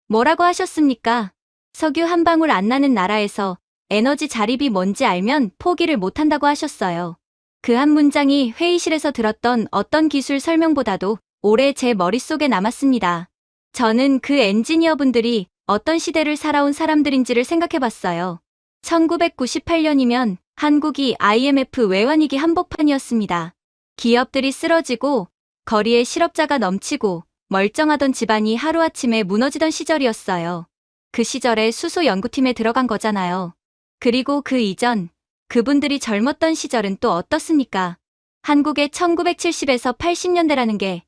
S1: 뭐라고 하셨습니까? 석유 한 방울 안 나는 나라에서 에너지 자립이 뭔지 알면 포기를 못한다고 하셨어요. 그 한 문장이 회의실에서 들었던 어떤 기술 설명보다도 오래 제 머릿속에 남았습니다. 저는 그 엔지니어분들이 어떤 시대를 살아온 사람들인지를 생각해봤어요. 1998년이면 한국이 IMF 외환위기 한복판이었습니다. 기업들이 쓰러지고 거리에 실업자가 넘치고 멀쩡하던 집안이 하루아침에 무너지던 시절이었어요. 그 시절에 수소 연구팀에 들어간 거잖아요. 그리고 그 이전 그분들이 젊었던 시절은 또 어떻습니까? 한국의 1970에서 80년대라는 게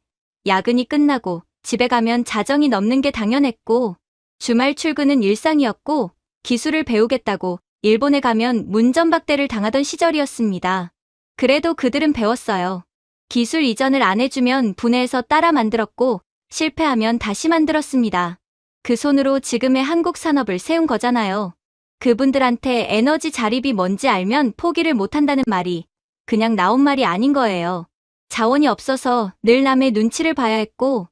S1: 야근이 끝나고 집에 가면 자정이 넘는 게 당연했고 주말 출근은 일상이었고 기술을 배우겠다고 일본에 가면 문전박대를 당하던 시절이었습니다. 그래도 그들은 배웠어요. 기술 이전을 안 해주면 분해해서 따라 만들었고 실패하면 다시 만들었습니다. 그 손으로 지금의 한국 산업을 세운 거잖아요. 그분들한테 에너지 자립이 뭔지 알면 포기를 못한다는 말이 그냥 나온 말이 아닌 거예요. 자원이 없어서 늘 남의 눈치를 봐야 했고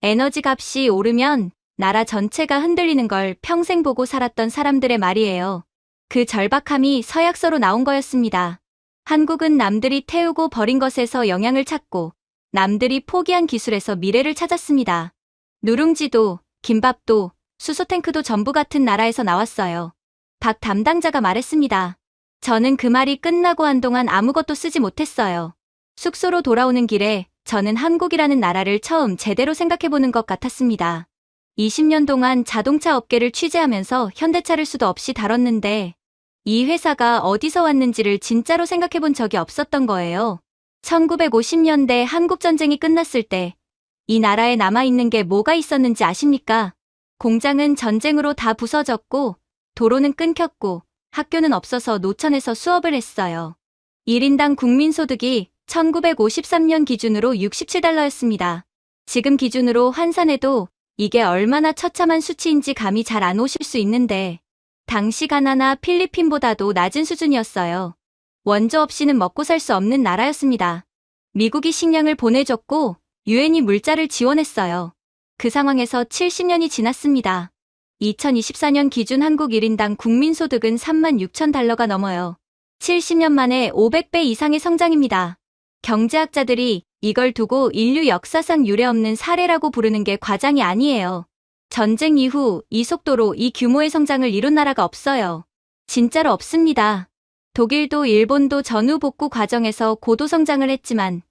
S1: 에너지 값이 오르면 나라 전체가 흔들리는 걸 평생 보고 살았던 사람들의 말이에요. 그 절박함이 서약서로 나온 거였습니다. 한국은 남들이 태우고 버린 것에서 영향을 찾고 남들이 포기한 기술에서 미래를 찾았습니다. 누룽지도, 김밥도, 수소탱크도 전부 같은 나라에서 나왔어요. 박 담당자가 말했습니다. 저는 그 말이 끝나고 한동안 아무것도 쓰지 못했어요. 숙소로 돌아오는 길에 저는 한국이라는 나라를 처음 제대로 생각해보는 것 같았습니다. 20년 동안 자동차 업계를 취재하면서 현대차를 수도 없이 다뤘는데 이 회사가 어디서 왔는지를 진짜로 생각해본 적이 없었던 거예요. 1950년대 한국전쟁이 끝났을 때 이 나라에 남아있는 게 뭐가 있었는지 아십니까? 공장은 전쟁으로 다 부서졌고 도로는 끊겼고 학교는 없어서 노천에서 수업을 했어요. 1인당 국민소득이 1953년 기준으로 $67였습니다. 지금 기준으로 환산해도 이게 얼마나 처참한 수치인지 감이 잘 안 오실 수 있는데 당시 가나나 필리핀보다도 낮은 수준이었어요. 원조 없이는 먹고 살 수 없는 나라였습니다. 미국이 식량을 보내줬고 유엔이 물자를 지원했어요. 그 상황에서 70년이 지났습니다. 2024년 기준 한국 1인당 국민소득은 $36,000가 넘어요. 70년 만에 500배 이상의 성장입니다. 경제학자들이 이걸 두고 인류 역사상 유례없는 사례라고 부르는 게 과장이 아니에요. 전쟁 이후 이 속도로 이 규모의 성장을 이룬 나라가 없어요. 진짜로 없습니다. 독일도 일본도 전후 복구 과정에서 고도 성장을 했지만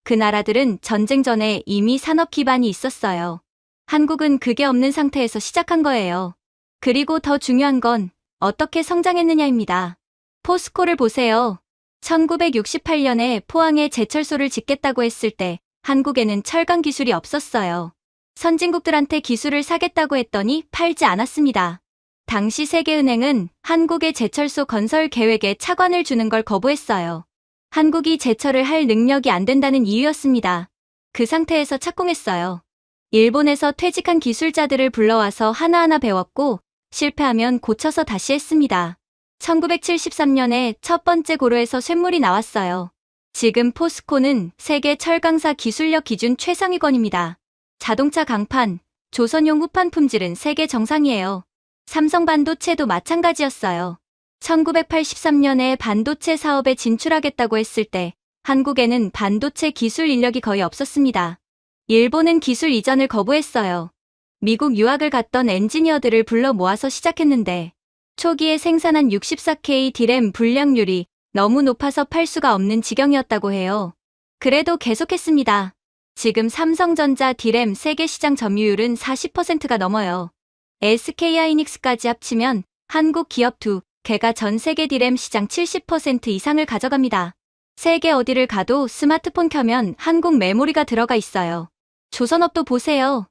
S1: 그 나라들은 전쟁 전에 이미 산업 기반이 있었어요. 한국은 그게 없는 상태에서 시작한 거예요. 그리고 더 중요한 건 어떻게 성장했느냐입니다. 포스코를 보세요. 1968년에 포항에 제철소를 짓겠다고 했을 때 한국에는 철강 기술이 없었어요. 선진국들한테 기술을 사겠다고 했더니 팔지 않았습니다. 당시 세계은행은 한국의 제철소 건설 계획에 차관을 주는 걸 거부했어요. 한국이 제철을 할 능력이 안 된다는 이유였습니다. 그 상태에서 착공했어요. 일본에서 퇴직한 기술자들을 불러와서 하나하나 배웠고 실패하면 고쳐서 다시 했습니다. 1973년에 첫 번째 고로에서 쇳물이 나왔어요. 지금 포스코는 세계 철강사 기술력 기준 최상위권입니다. 자동차 강판, 조선용 후판 품질은 세계 정상이에요. 삼성 반도체도 마찬가지였어요. 1983년에 반도체 사업에 진출하겠다고 했을 때 한국에는 반도체 기술 인력이 거의 없었습니다. 일본은 기술 이전을 거부했어요. 미국 유학을 갔던 엔지니어들을 불러 모아서 시작했는데 초기에 생산한 64K 디램 불량률이 너무 높아서 팔 수가 없는 지경이었다고 해요. 그래도 계속했습니다. 지금 삼성전자 디램 세계 시장 점유율은 40%가 넘어요. SK하이닉스까지 합치면 한국 기업 2개가 전 세계 디램 시장 70% 이상을 가져갑니다. 세계 어디를 가도 스마트폰 켜면 한국 메모리가 들어가 있어요. 조선업도 보세요.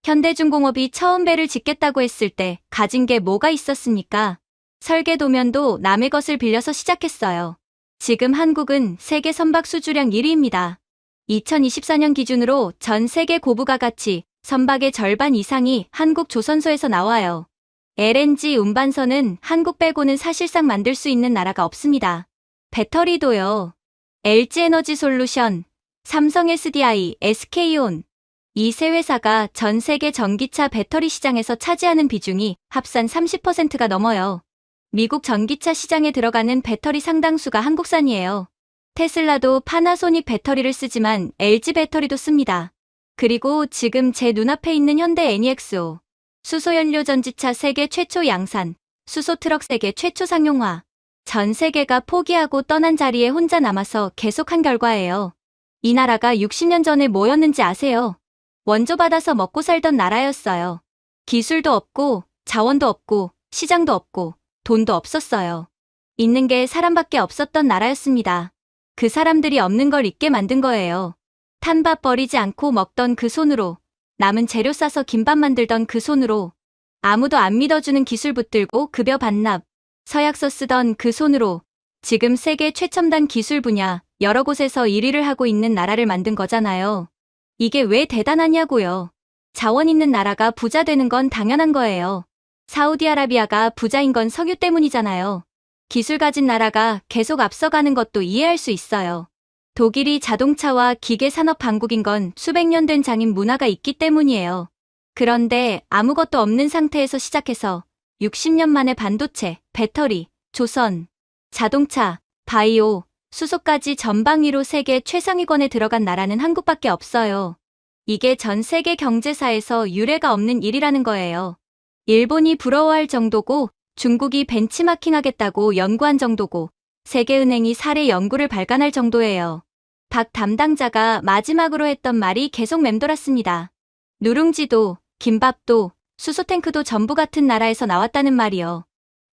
S1: 현대중공업이 처음 배를 짓겠다고 했을 때 가진 게 뭐가 있었습니까? 설계도면도 남의 것을 빌려서 시작했어요. 지금 한국은 세계 선박 수주량 1위입니다. 2024년 기준으로 전 세계 고부가 가치 선박의 절반 이상이 한국 조선소에서 나와요. LNG 운반선은 한국 빼고는 사실상 만들 수 있는 나라가 없습니다. 배터리도요. LG에너지솔루션, 삼성 SDI, SK온 이 세 회사가 전 세계 전기차 배터리 시장에서 차지하는 비중이 합산 30%가 넘어요. 미국 전기차 시장에 들어가는 배터리 상당수가 한국산이에요. 테슬라도 파나소닉 배터리를 쓰지만 LG 배터리도 씁니다. 그리고 지금 제 눈앞에 있는 현대 NEXO 수소연료 전지차 세계 최초 양산 수소 트럭 세계 최초 상용화. 전 세계가 포기하고 떠난 자리에 혼자 남아서 계속한 결과예요. 이 나라가 60년 전에 뭐였는지 아세요? 원조 받아서 먹고 살던 나라였어요. 기술도 없고, 자원도 없고, 시장도 없고, 돈도 없었어요. 있는 게 사람밖에 없었던 나라였습니다. 그 사람들이 없는 걸 있게 만든 거예요. 탄밥 버리지 않고 먹던 그 손으로, 남은 재료 싸서 김밥 만들던 그 손으로, 아무도 안 믿어주는 기술 붙들고 급여 반납, 서약서 쓰던 그 손으로, 지금 세계 최첨단 기술 분야 여러 곳에서 1위를 하고 있는 나라를 만든 거잖아요. 이게 왜 대단하냐고요. 자원 있는 나라가 부자 되는 건 당연한 거예요. 사우디아라비아가 부자인 건 석유 때문이잖아요. 기술 가진 나라가 계속 앞서가는 것도 이해할 수 있어요. 독일이 자동차와 기계 산업 강국인 건 수백 년 된 장인 문화가 있기 때문이에요. 그런데 아무것도 없는 상태에서 시작해서 60년 만에 반도체, 배터리, 조선, 자동차, 바이오, 수소까지 전방위로 세계 최상위권에 들어간 나라는 한국밖에 없어요. 이게 전 세계 경제사에서 유례가 없는 일이라는 거예요. 일본이 부러워할 정도고, 중국이 벤치마킹하겠다고 연구한 정도고, 세계은행이 사례 연구를 발간할 정도예요. 박 담당자가 마지막으로 했던 말이 계속 맴돌았습니다. 누룽지도, 김밥도, 수소탱크도 전부 같은 나라에서 나왔다는 말이요.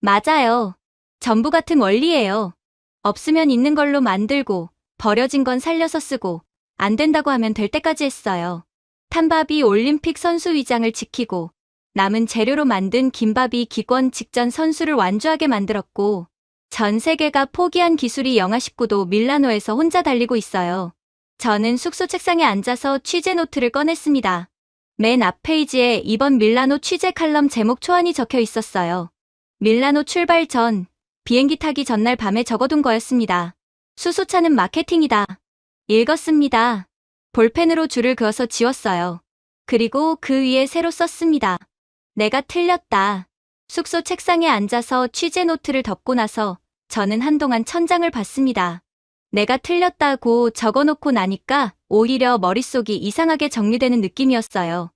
S1: 맞아요. 전부 같은 원리예요. 없으면 있는 걸로 만들고, 버려진 건 살려서 쓰고, 안 된다고 하면 될 때까지 했어요. 탄밥이 올림픽 선수 위장을 지키고, 남은 재료로 만든 김밥이 기권 직전 선수를 완주하게 만들었고, 전 세계가 포기한 기술이 영하 19도 밀라노에서 혼자 달리고 있어요. 저는 숙소 책상에 앉아서 취재 노트를 꺼냈습니다. 맨 앞 페이지에 이번 밀라노 취재 칼럼 제목 초안이 적혀 있었어요. 밀라노 출발 전, 비행기 타기 전날 밤에 적어둔 거였습니다. 수소차는 마케팅이다. 읽었습니다. 볼펜으로 줄을 그어서 지웠어요. 그리고 그 위에 새로 썼습니다. 내가 틀렸다. 숙소 책상에 앉아서 취재 노트를 덮고 나서 저는 한동안 천장을 봤습니다. 내가 틀렸다고 적어놓고 나니까 오히려 머릿속이 이상하게 정리되는 느낌이었어요.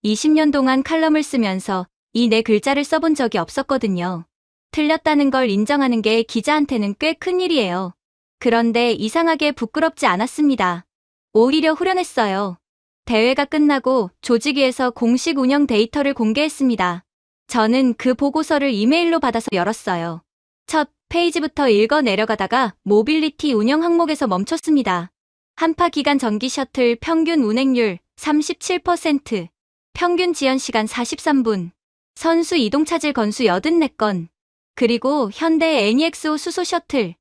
S1: 20년 동안 칼럼을 쓰면서 이 네 글자를 써본 적이 없었거든요. 틀렸다는 걸 인정하는 게 기자한테는 꽤 큰일이에요. 그런데 이상하게 부끄럽지 않았습니다. 오히려 후련했어요. 대회가 끝나고 조직위에서 공식 운영 데이터를 공개했습니다. 저는 그 보고서를 이메일로 받아서 열었어요. 첫 페이지부터 읽어 내려가다가 모빌리티 운영 항목에서 멈췄습니다. 한파 기간 전기 셔틀 평균 운행률 37%, 평균 지연 시간 43분, 선수 이동 차질 건수 84건, 그리고 현대 NEXO 수소 셔틀,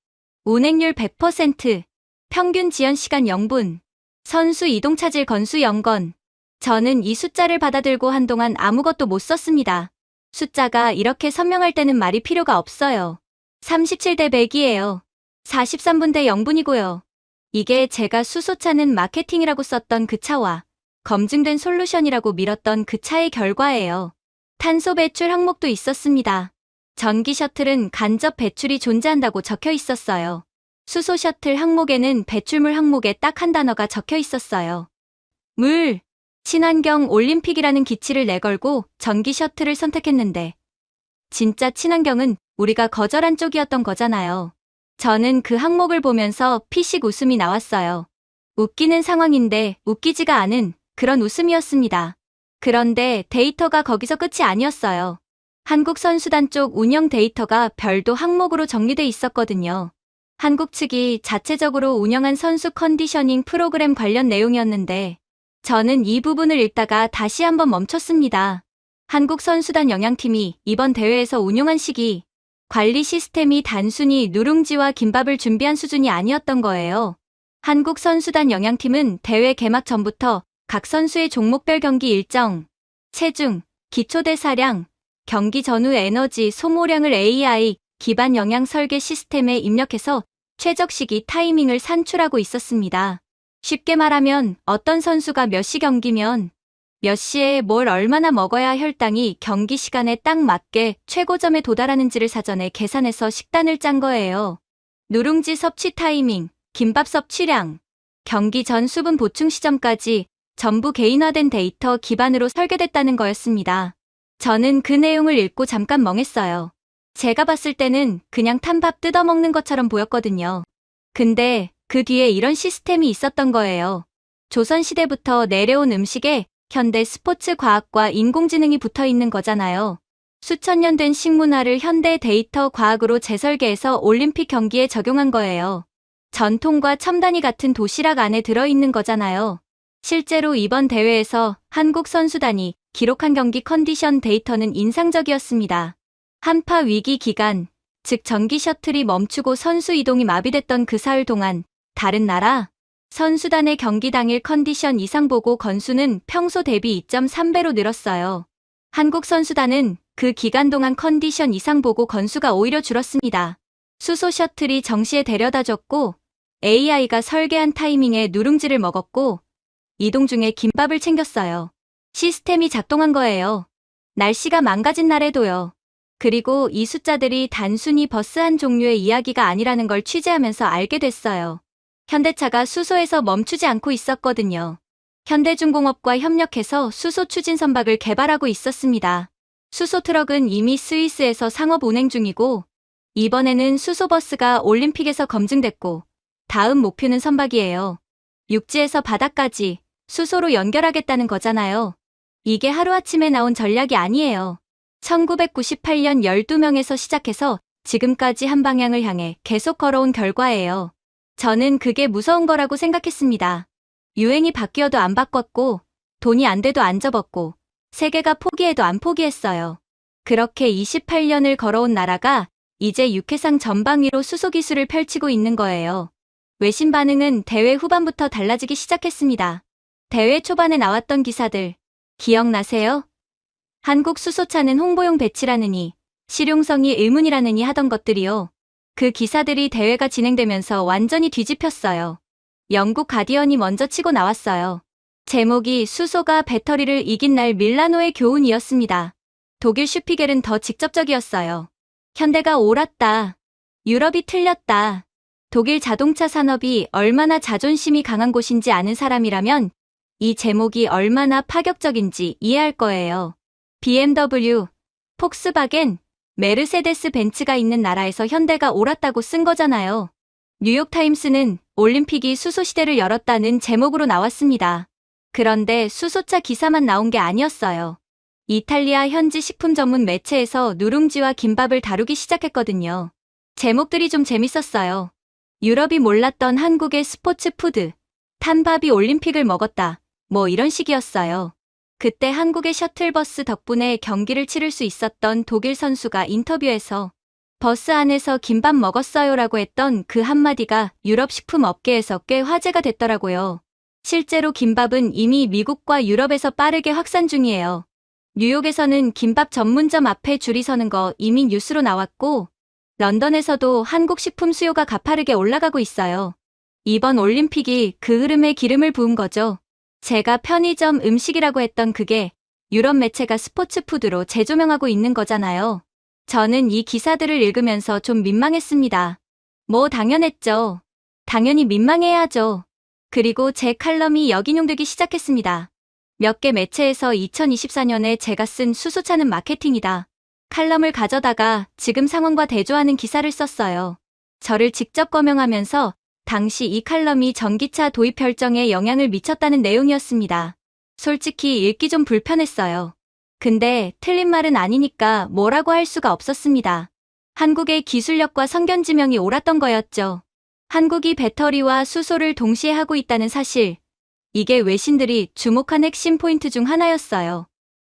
S1: 운행률 100%, 평균 지연 시간 0분, 선수 이동 차질 건수 0건. 저는 이 숫자를 받아들고 한동안 아무것도 못 썼습니다. 숫자가 이렇게 선명할 때는 말이 필요가 없어요. 37대 100이에요. 43분 대 0분이고요. 이게 제가 수소차는 마케팅이라고 썼던 그 차와 검증된 솔루션이라고 밀었던 그 차의 결과예요. 탄소 배출 항목도 있었습니다. 전기 셔틀은 간접 배출이 존재한다고 적혀 있었어요. 수소 셔틀 항목에는 배출물 항목에 딱 한 단어가 적혀 있었어요. 물. 친환경 올림픽이라는 기치를 내걸고 전기 셔틀을 선택했는데 진짜 친환경은 우리가 거절한 쪽이었던 거잖아요. 저는 그 항목을 보면서 피식 웃음이 나왔어요. 웃기는 상황인데 웃기지가 않은 그런 웃음이었습니다. 그런데 데이터가 거기서 끝이 아니었어요. 한국 선수단 쪽 운영 데이터가 별도 항목으로 정리돼 있었거든요. 한국 측이 자체적으로 운영한 선수 컨디셔닝 프로그램 관련 내용이었는데 저는 이 부분을 읽다가 다시 한번 멈췄습니다. 한국 선수단 영양팀이 이번 대회에서 운용한 시기, 관리 시스템이 단순히 누룽지와 김밥을 준비한 수준이 아니었던 거예요. 한국 선수단 영양팀은 대회 개막 전부터 각 선수의 종목별 경기 일정, 체중, 기초대사량, 경기 전후 에너지 소모량을 AI 기반 영양 설계 시스템에 입력해서 최적 시기 타이밍을 산출하고 있었습니다. 쉽게 말하면 어떤 선수가 몇 시 경기면 몇 시에 뭘 얼마나 먹어야 혈당이 경기 시간에 딱 맞게 최고점에 도달하는지를 사전에 계산해서 식단을 짠 거예요. 누룽지 섭취 타이밍, 김밥 섭취량, 경기 전 수분 보충 시점까지 전부 개인화된 데이터 기반으로 설계됐다는 거였습니다. 저는 그 내용을 읽고 잠깐 멍했어요. 제가 봤을 때는 그냥 탄밥 뜯어먹는 것처럼 보였거든요. 근데 그 뒤에 이런 시스템이 있었던 거예요. 조선시대부터 내려온 음식에 현대 스포츠 과학과 인공지능이 붙어 있는 거잖아요. 수천 년 된 식문화를 현대 데이터 과학으로 재설계해서 올림픽 경기에 적용한 거예요. 전통과 첨단이 같은 도시락 안에 들어있는 거잖아요. 실제로 이번 대회에서 한국 선수단이 기록한 경기 컨디션 데이터는 인상적이었습니다. 한파 위기 기간, 즉 전기 셔틀이 멈추고 선수 이동이 마비됐던 그 사흘 동안 다른 나라 선수단의 경기 당일 컨디션 이상 보고 건수는 평소 대비 2.3배로 늘었어요. 한국 선수단은 그 기간 동안 컨디션 이상 보고 건수가 오히려 줄었습니다. 수소 셔틀이 정시에 데려다줬고 AI가 설계한 타이밍에 누룽지를 먹었고 이동 중에 김밥을 챙겼어요. 시스템이 작동한 거예요. 날씨가 망가진 날에도요. 그리고 이 숫자들이 단순히 버스 한 종류의 이야기가 아니라는 걸 취재하면서 알게 됐어요. 현대차가 수소에서 멈추지 않고 있었거든요. 현대중공업과 협력해서 수소 추진 선박을 개발하고 있었습니다. 수소 트럭은 이미 스위스에서 상업 운행 중이고 이번에는 수소버스가 올림픽에서 검증됐고 다음 목표는 선박이에요. 육지에서 바다까지 수소로 연결하겠다는 거잖아요. 이게 하루아침에 나온 전략이 아니에요. 1998년 12명에서 시작해서 지금까지 한 방향을 향해 계속 걸어온 결과예요. 저는 그게 무서운 거라고 생각했습니다. 유행이 바뀌어도 안 바꿨고 돈이 안 돼도 안 접었고 세계가 포기해도 안 포기했어요. 그렇게 28년을 걸어온 나라가 이제 육해상 전방위로 수소 기술을 펼치고 있는 거예요. 외신 반응은 대회 후반부터 달라지기 시작했습니다. 대회 초반에 나왔던 기사들 기억나세요? 한국 수소차는 홍보용 배치라느니 실용성이 의문이라느니 하던 것들이요. 그 기사들이 대회가 진행되면서 완전히 뒤집혔어요. 영국 가디언이 먼저 치고 나왔어요. 제목이 수소가 배터리를 이긴 날 밀라노의 교훈이었습니다. 독일 슈피겔은 더 직접적이었어요. 현대가 옳았다. 유럽이 틀렸다. 독일 자동차 산업이 얼마나 자존심이 강한 곳인지 아는 사람이라면 이 제목이 얼마나 파격적인지 이해할 거예요. BMW, 폭스바겐, 메르세데스 벤츠가 있는 나라에서 현대가 옳았다고 쓴 거잖아요. 뉴욕타임스는 올림픽이 수소 시대를 열었다는 제목으로 나왔습니다. 그런데 수소차 기사만 나온 게 아니었어요. 이탈리아 현지 식품 전문 매체에서 누룽지와 김밥을 다루기 시작했거든요. 제목들이 좀 재밌었어요. 유럽이 몰랐던 한국의 스포츠 푸드, 탄밥이 올림픽을 먹었다, 뭐 이런 식이었어요. 그때 한국의 셔틀버스 덕분에 경기를 치를 수 있었던 독일 선수가 인터뷰에서 버스 안에서 김밥 먹었어요라고 했던 그 한마디가 유럽 식품 업계에서 꽤 화제가 됐더라고요. 실제로 김밥은 이미 미국과 유럽에서 빠르게 확산 중이에요. 뉴욕에서는 김밥 전문점 앞에 줄이 서는 거 이미 뉴스로 나왔고 런던에서도 한국 식품 수요가 가파르게 올라가고 있어요. 이번 올림픽이 그 흐름에 기름을 부은 거죠. 제가 편의점 음식이라고 했던 그게 유럽 매체가 스포츠푸드로 재조명하고 있는 거잖아요. 저는 이 기사들을 읽으면서 좀 민망했습니다. 뭐 당연했죠. 당연히 민망해야죠. 그리고 제 칼럼이 역인용되기 시작했습니다. 몇 개 매체에서 2024년에 제가 쓴 수소차는 마케팅이다. 칼럼을 가져다가 지금 상황과 대조하는 기사를 썼어요. 저를 직접 거명하면서 당시 이 칼럼이 전기차 도입 결정에 영향을 미쳤다는 내용이었습니다. 솔직히 읽기 좀 불편했어요. 근데 틀린 말은 아니니까 뭐라고 할 수가 없었습니다. 한국의 기술력과 성견지명이 옳았던 거였죠. 한국이 배터리와 수소를 동시에 하고 있다는 사실. 이게 외신들이 주목한 핵심 포인트 중 하나였어요.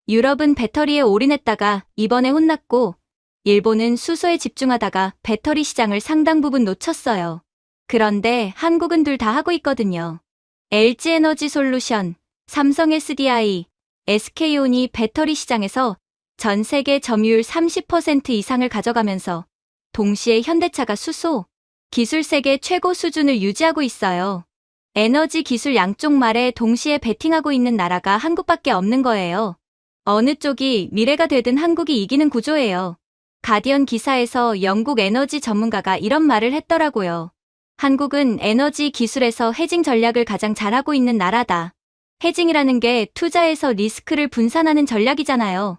S1: 유럽은 배터리에 올인했다가 이번에 혼났고, 일본은 수소에 집중하다가 배터리 시장을 상당 부분 놓쳤어요. 그런데 한국은 둘 다 하고 있거든요. LG에너지솔루션, 삼성 SDI, SK온이 배터리 시장에서 전 세계 점유율 30% 이상을 가져가면서 동시에 현대차가 수소, 기술 세계 최고 수준을 유지하고 있어요. 에너지 기술 양쪽 말에 동시에 베팅하고 있는 나라가 한국밖에 없는 거예요. 어느 쪽이 미래가 되든 한국이 이기는 구조예요. 가디언 기사에서 영국 에너지 전문가가 이런 말을 했더라고요. 한국은 에너지 기술에서 헤징 전략을 가장 잘하고 있는 나라다. 헤징이라는 게 투자에서 리스크를 분산하는 전략이잖아요.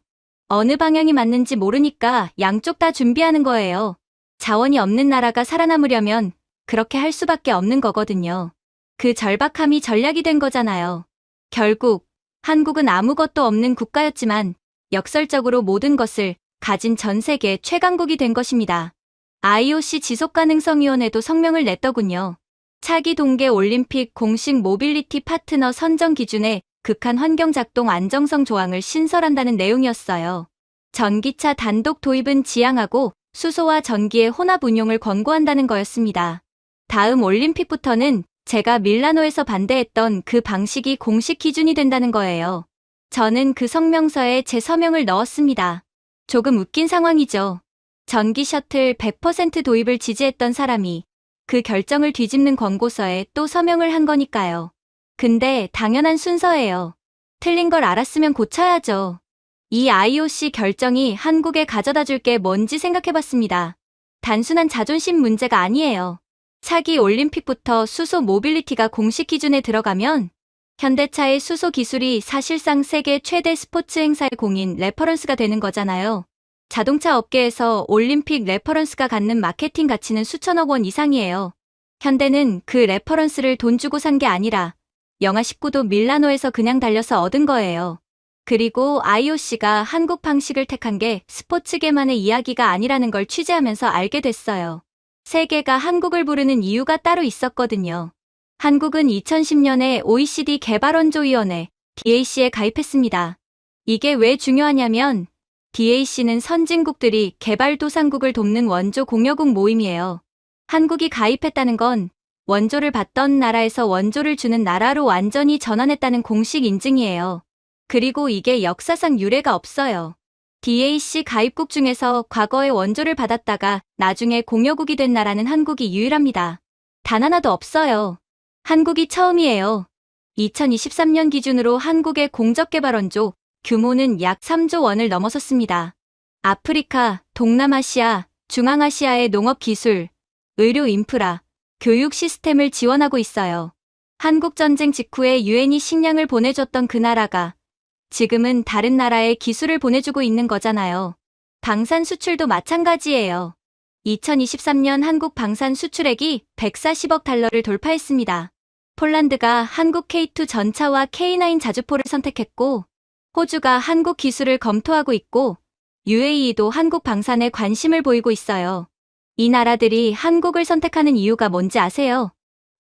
S1: 어느 방향이 맞는지 모르니까 양쪽 다 준비하는 거예요. 자원이 없는 나라가 살아남으려면 그렇게 할 수밖에 없는 거거든요. 그 절박함이 전략이 된 거잖아요. 결국 한국은 아무것도 없는 국가였지만 역설적으로 모든 것을 가진 전 세계 최강국이 된 것입니다. IOC 지속가능성위원회도 성명을 냈더군요. 차기 동계 올림픽 공식 모빌리티 파트너 선정 기준에 극한 환경 작동 안정성 조항을 신설한다는 내용이었어요. 전기차 단독 도입은 지양하고 수소와 전기의 혼합 운용을 권고한다는 거였습니다. 다음 올림픽부터는 제가 밀라노에서 반대했던 그 방식이 공식 기준이 된다는 거예요. 저는 그 성명서에 제 서명을 넣었습니다. 조금 웃긴 상황이죠. 전기 셔틀 100% 도입을 지지했던 사람이 그 결정을 뒤집는 권고서에 또 서명을 한 거니까요. 근데 당연한 순서예요. 틀린 걸 알았으면 고쳐야죠. 이 IOC 결정이 한국에 가져다 줄 게 뭔지 생각해봤습니다. 단순한 자존심 문제가 아니에요. 차기 올림픽부터 수소 모빌리티가 공식 기준에 들어가면 현대차의 수소 기술이 사실상 세계 최대 스포츠 행사의 공인 레퍼런스가 되는 거잖아요. 자동차 업계에서 올림픽 레퍼런스가 갖는 마케팅 가치는 수천억 원 이상이에요. 현대는 그 레퍼런스를 돈 주고 산 게 아니라 영하 19도 밀라노에서 그냥 달려서 얻은 거예요. 그리고 IOC가 한국 방식을 택한 게 스포츠계만의 이야기가 아니라는 걸 취재하면서 알게 됐어요. 세계가 한국을 부르는 이유가 따로 있었거든요. 한국은 2010년에 OECD 개발원조위원회 DAC에 가입했습니다. 이게 왜 중요하냐면 DAC는 선진국들이 개발도상국을 돕는 원조 공여국 모임이에요. 한국이 가입했다는 건 원조를 받던 나라에서 원조를 주는 나라로 완전히 전환했다는 공식 인증이에요. 그리고 이게 역사상 유례가 없어요. DAC 가입국 중에서 과거에 원조를 받았다가 나중에 공여국이 된 나라는 한국이 유일합니다. 단 하나도 없어요. 한국이 처음이에요. 2023년 기준으로 한국의 공적개발원조 규모는 약 3조 원을 넘어섰습니다. 아프리카, 동남아시아, 중앙아시아의 농업기술, 의료 인프라, 교육 시스템을 지원하고 있어요. 한국 전쟁 직후에 유엔이 식량을 보내줬던 그 나라가 지금은 다른 나라에 기술을 보내주고 있는 거잖아요. 방산 수출도 마찬가지예요. 2023년 한국 방산 수출액이 140억 달러를 돌파했습니다. 폴란드가 한국 K2 전차와 K9 자주포를 선택했고, 호주가 한국 기술을 검토하고 있고, UAE도 한국 방산에 관심을 보이고 있어요. 이 나라들이 한국을 선택하는 이유가 뭔지 아세요?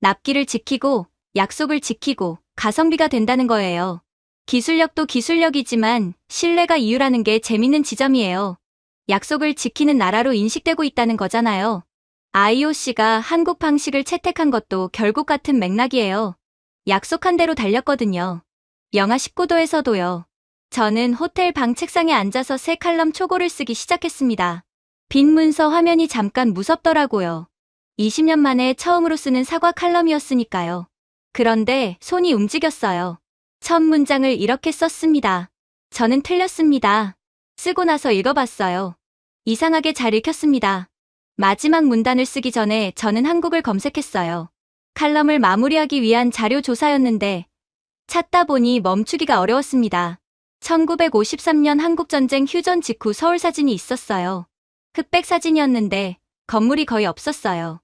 S1: 납기를 지키고, 약속을 지키고, 가성비가 된다는 거예요. 기술력도 기술력이지만 신뢰가 이유라는 게 재밌는 지점이에요. 약속을 지키는 나라로 인식되고 있다는 거잖아요. IOC가 한국 방식을 채택한 것도 결국 같은 맥락이에요. 약속한 대로 달렸거든요. 영하 19도에서도요. 저는 호텔 방 책상에 앉아서 새 칼럼 초고를 쓰기 시작했습니다. 빈 문서 화면이 잠깐 무섭더라고요. 20년 만에 처음으로 쓰는 사과 칼럼이었으니까요. 그런데 손이 움직였어요. 첫 문장을 이렇게 썼습니다. 저는 틀렸습니다. 쓰고 나서 읽어봤어요. 이상하게 잘 읽혔습니다. 마지막 문단을 쓰기 전에 저는 한국을 검색했어요. 칼럼을 마무리하기 위한 자료 조사였는데 찾다 보니 멈추기가 어려웠습니다. 1953년 한국전쟁 휴전 직후 서울 사진이 있었어요. 흑백 사진이었는데 건물이 거의 없었어요.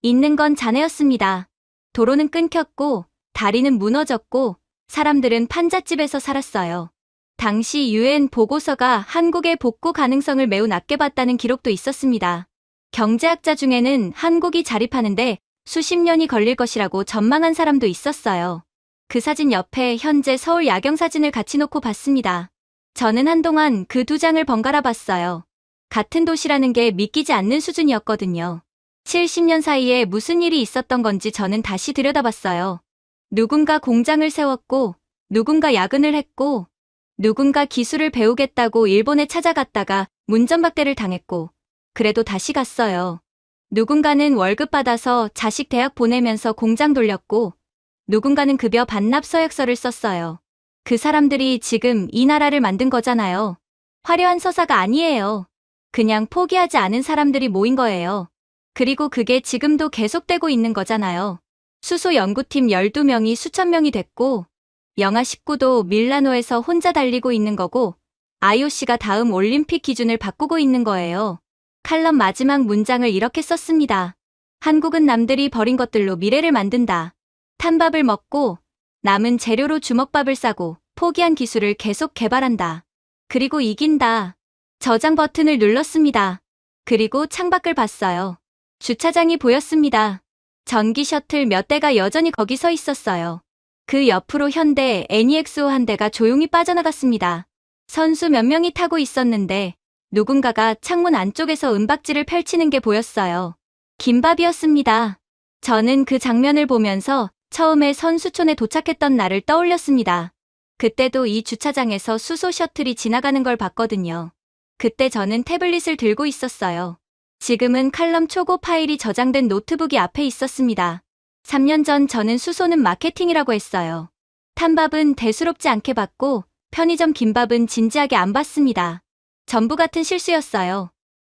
S1: 있는 건 잔해였습니다. 도로는 끊겼고 다리는 무너졌고 사람들은 판잣집에서 살았어요. 당시 유엔 보고서가 한국의 복구 가능성을 매우 낮게 봤다는 기록도 있었습니다. 경제학자 중에는 한국이 자립하는데 수십 년이 걸릴 것이라고 전망한 사람도 있었어요. 그 사진 옆에 현재 서울 야경 사진을 같이 놓고 봤습니다. 저는 한동안 그 두 장을 번갈아 봤어요. 같은 도시라는 게 믿기지 않는 수준이었거든요. 70년 사이에 무슨 일이 있었던 건지 저는 다시 들여다봤어요. 누군가 공장을 세웠고, 누군가 야근을 했고, 누군가 기술을 배우겠다고 일본에 찾아갔다가 문전박대를 당했고, 그래도 다시 갔어요. 누군가는 월급 받아서 자식 대학 보내면서 공장 돌렸고, 누군가는 급여 반납 서약서를 썼어요. 그 사람들이 지금 이 나라를 만든 거잖아요. 화려한 서사가 아니에요. 그냥 포기하지 않은 사람들이 모인 거예요. 그리고 그게 지금도 계속되고 있는 거잖아요. 수소 연구팀 12명이 수천 명이 됐고, 영하 19도 밀라노에서 혼자 달리고 있는 거고, IOC가 다음 올림픽 기준을 바꾸고 있는 거예요. 칼럼 마지막 문장을 이렇게 썼습니다. 한국은 남들이 버린 것들로 미래를 만든다. 탄 밥을 먹고 남은 재료로 주먹밥을 싸고 포기한 기술을 계속 개발한다. 그리고 이긴다. 저장 버튼을 눌렀습니다. 그리고 창밖을 봤어요. 주차장이 보였습니다. 전기 셔틀 몇 대가 여전히 거기 서 있었어요. 그 옆으로 현대 NEXO 한 대가 조용히 빠져나갔습니다. 선수 몇 명이 타고 있었는데 누군가가 창문 안쪽에서 은박지를 펼치는 게 보였어요. 김밥이었습니다. 저는 그 장면을 보면서 처음에 선수촌에 도착했던 날을 떠올렸습니다. 그때도 이 주차장에서 수소 셔틀이 지나가는 걸 봤거든요. 그때 저는 태블릿을 들고 있었어요. 지금은 칼럼 초고 파일이 저장된 노트북이 앞에 있었습니다. 3년 전 저는 수소는 마케팅이라고 했어요. 탄밥은 대수롭지 않게 봤고 편의점 김밥은 진지하게 안 봤습니다. 전부 같은 실수였어요.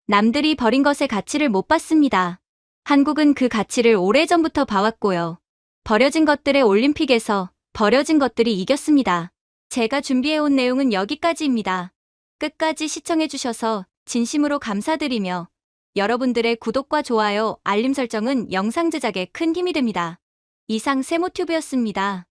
S1: 남들이 버린 것의 가치를 못 봤습니다. 한국은 그 가치를 오래전부터 봐왔고요. 버려진 것들의 올림픽에서 버려진 것들이 이겼습니다. 제가 준비해온 내용은 여기까지입니다. 끝까지 시청해주셔서 진심으로 감사드리며 여러분들의 구독과 좋아요, 알림 설정은 영상 제작에 큰 힘이 됩니다. 이상 세모튜브였습니다.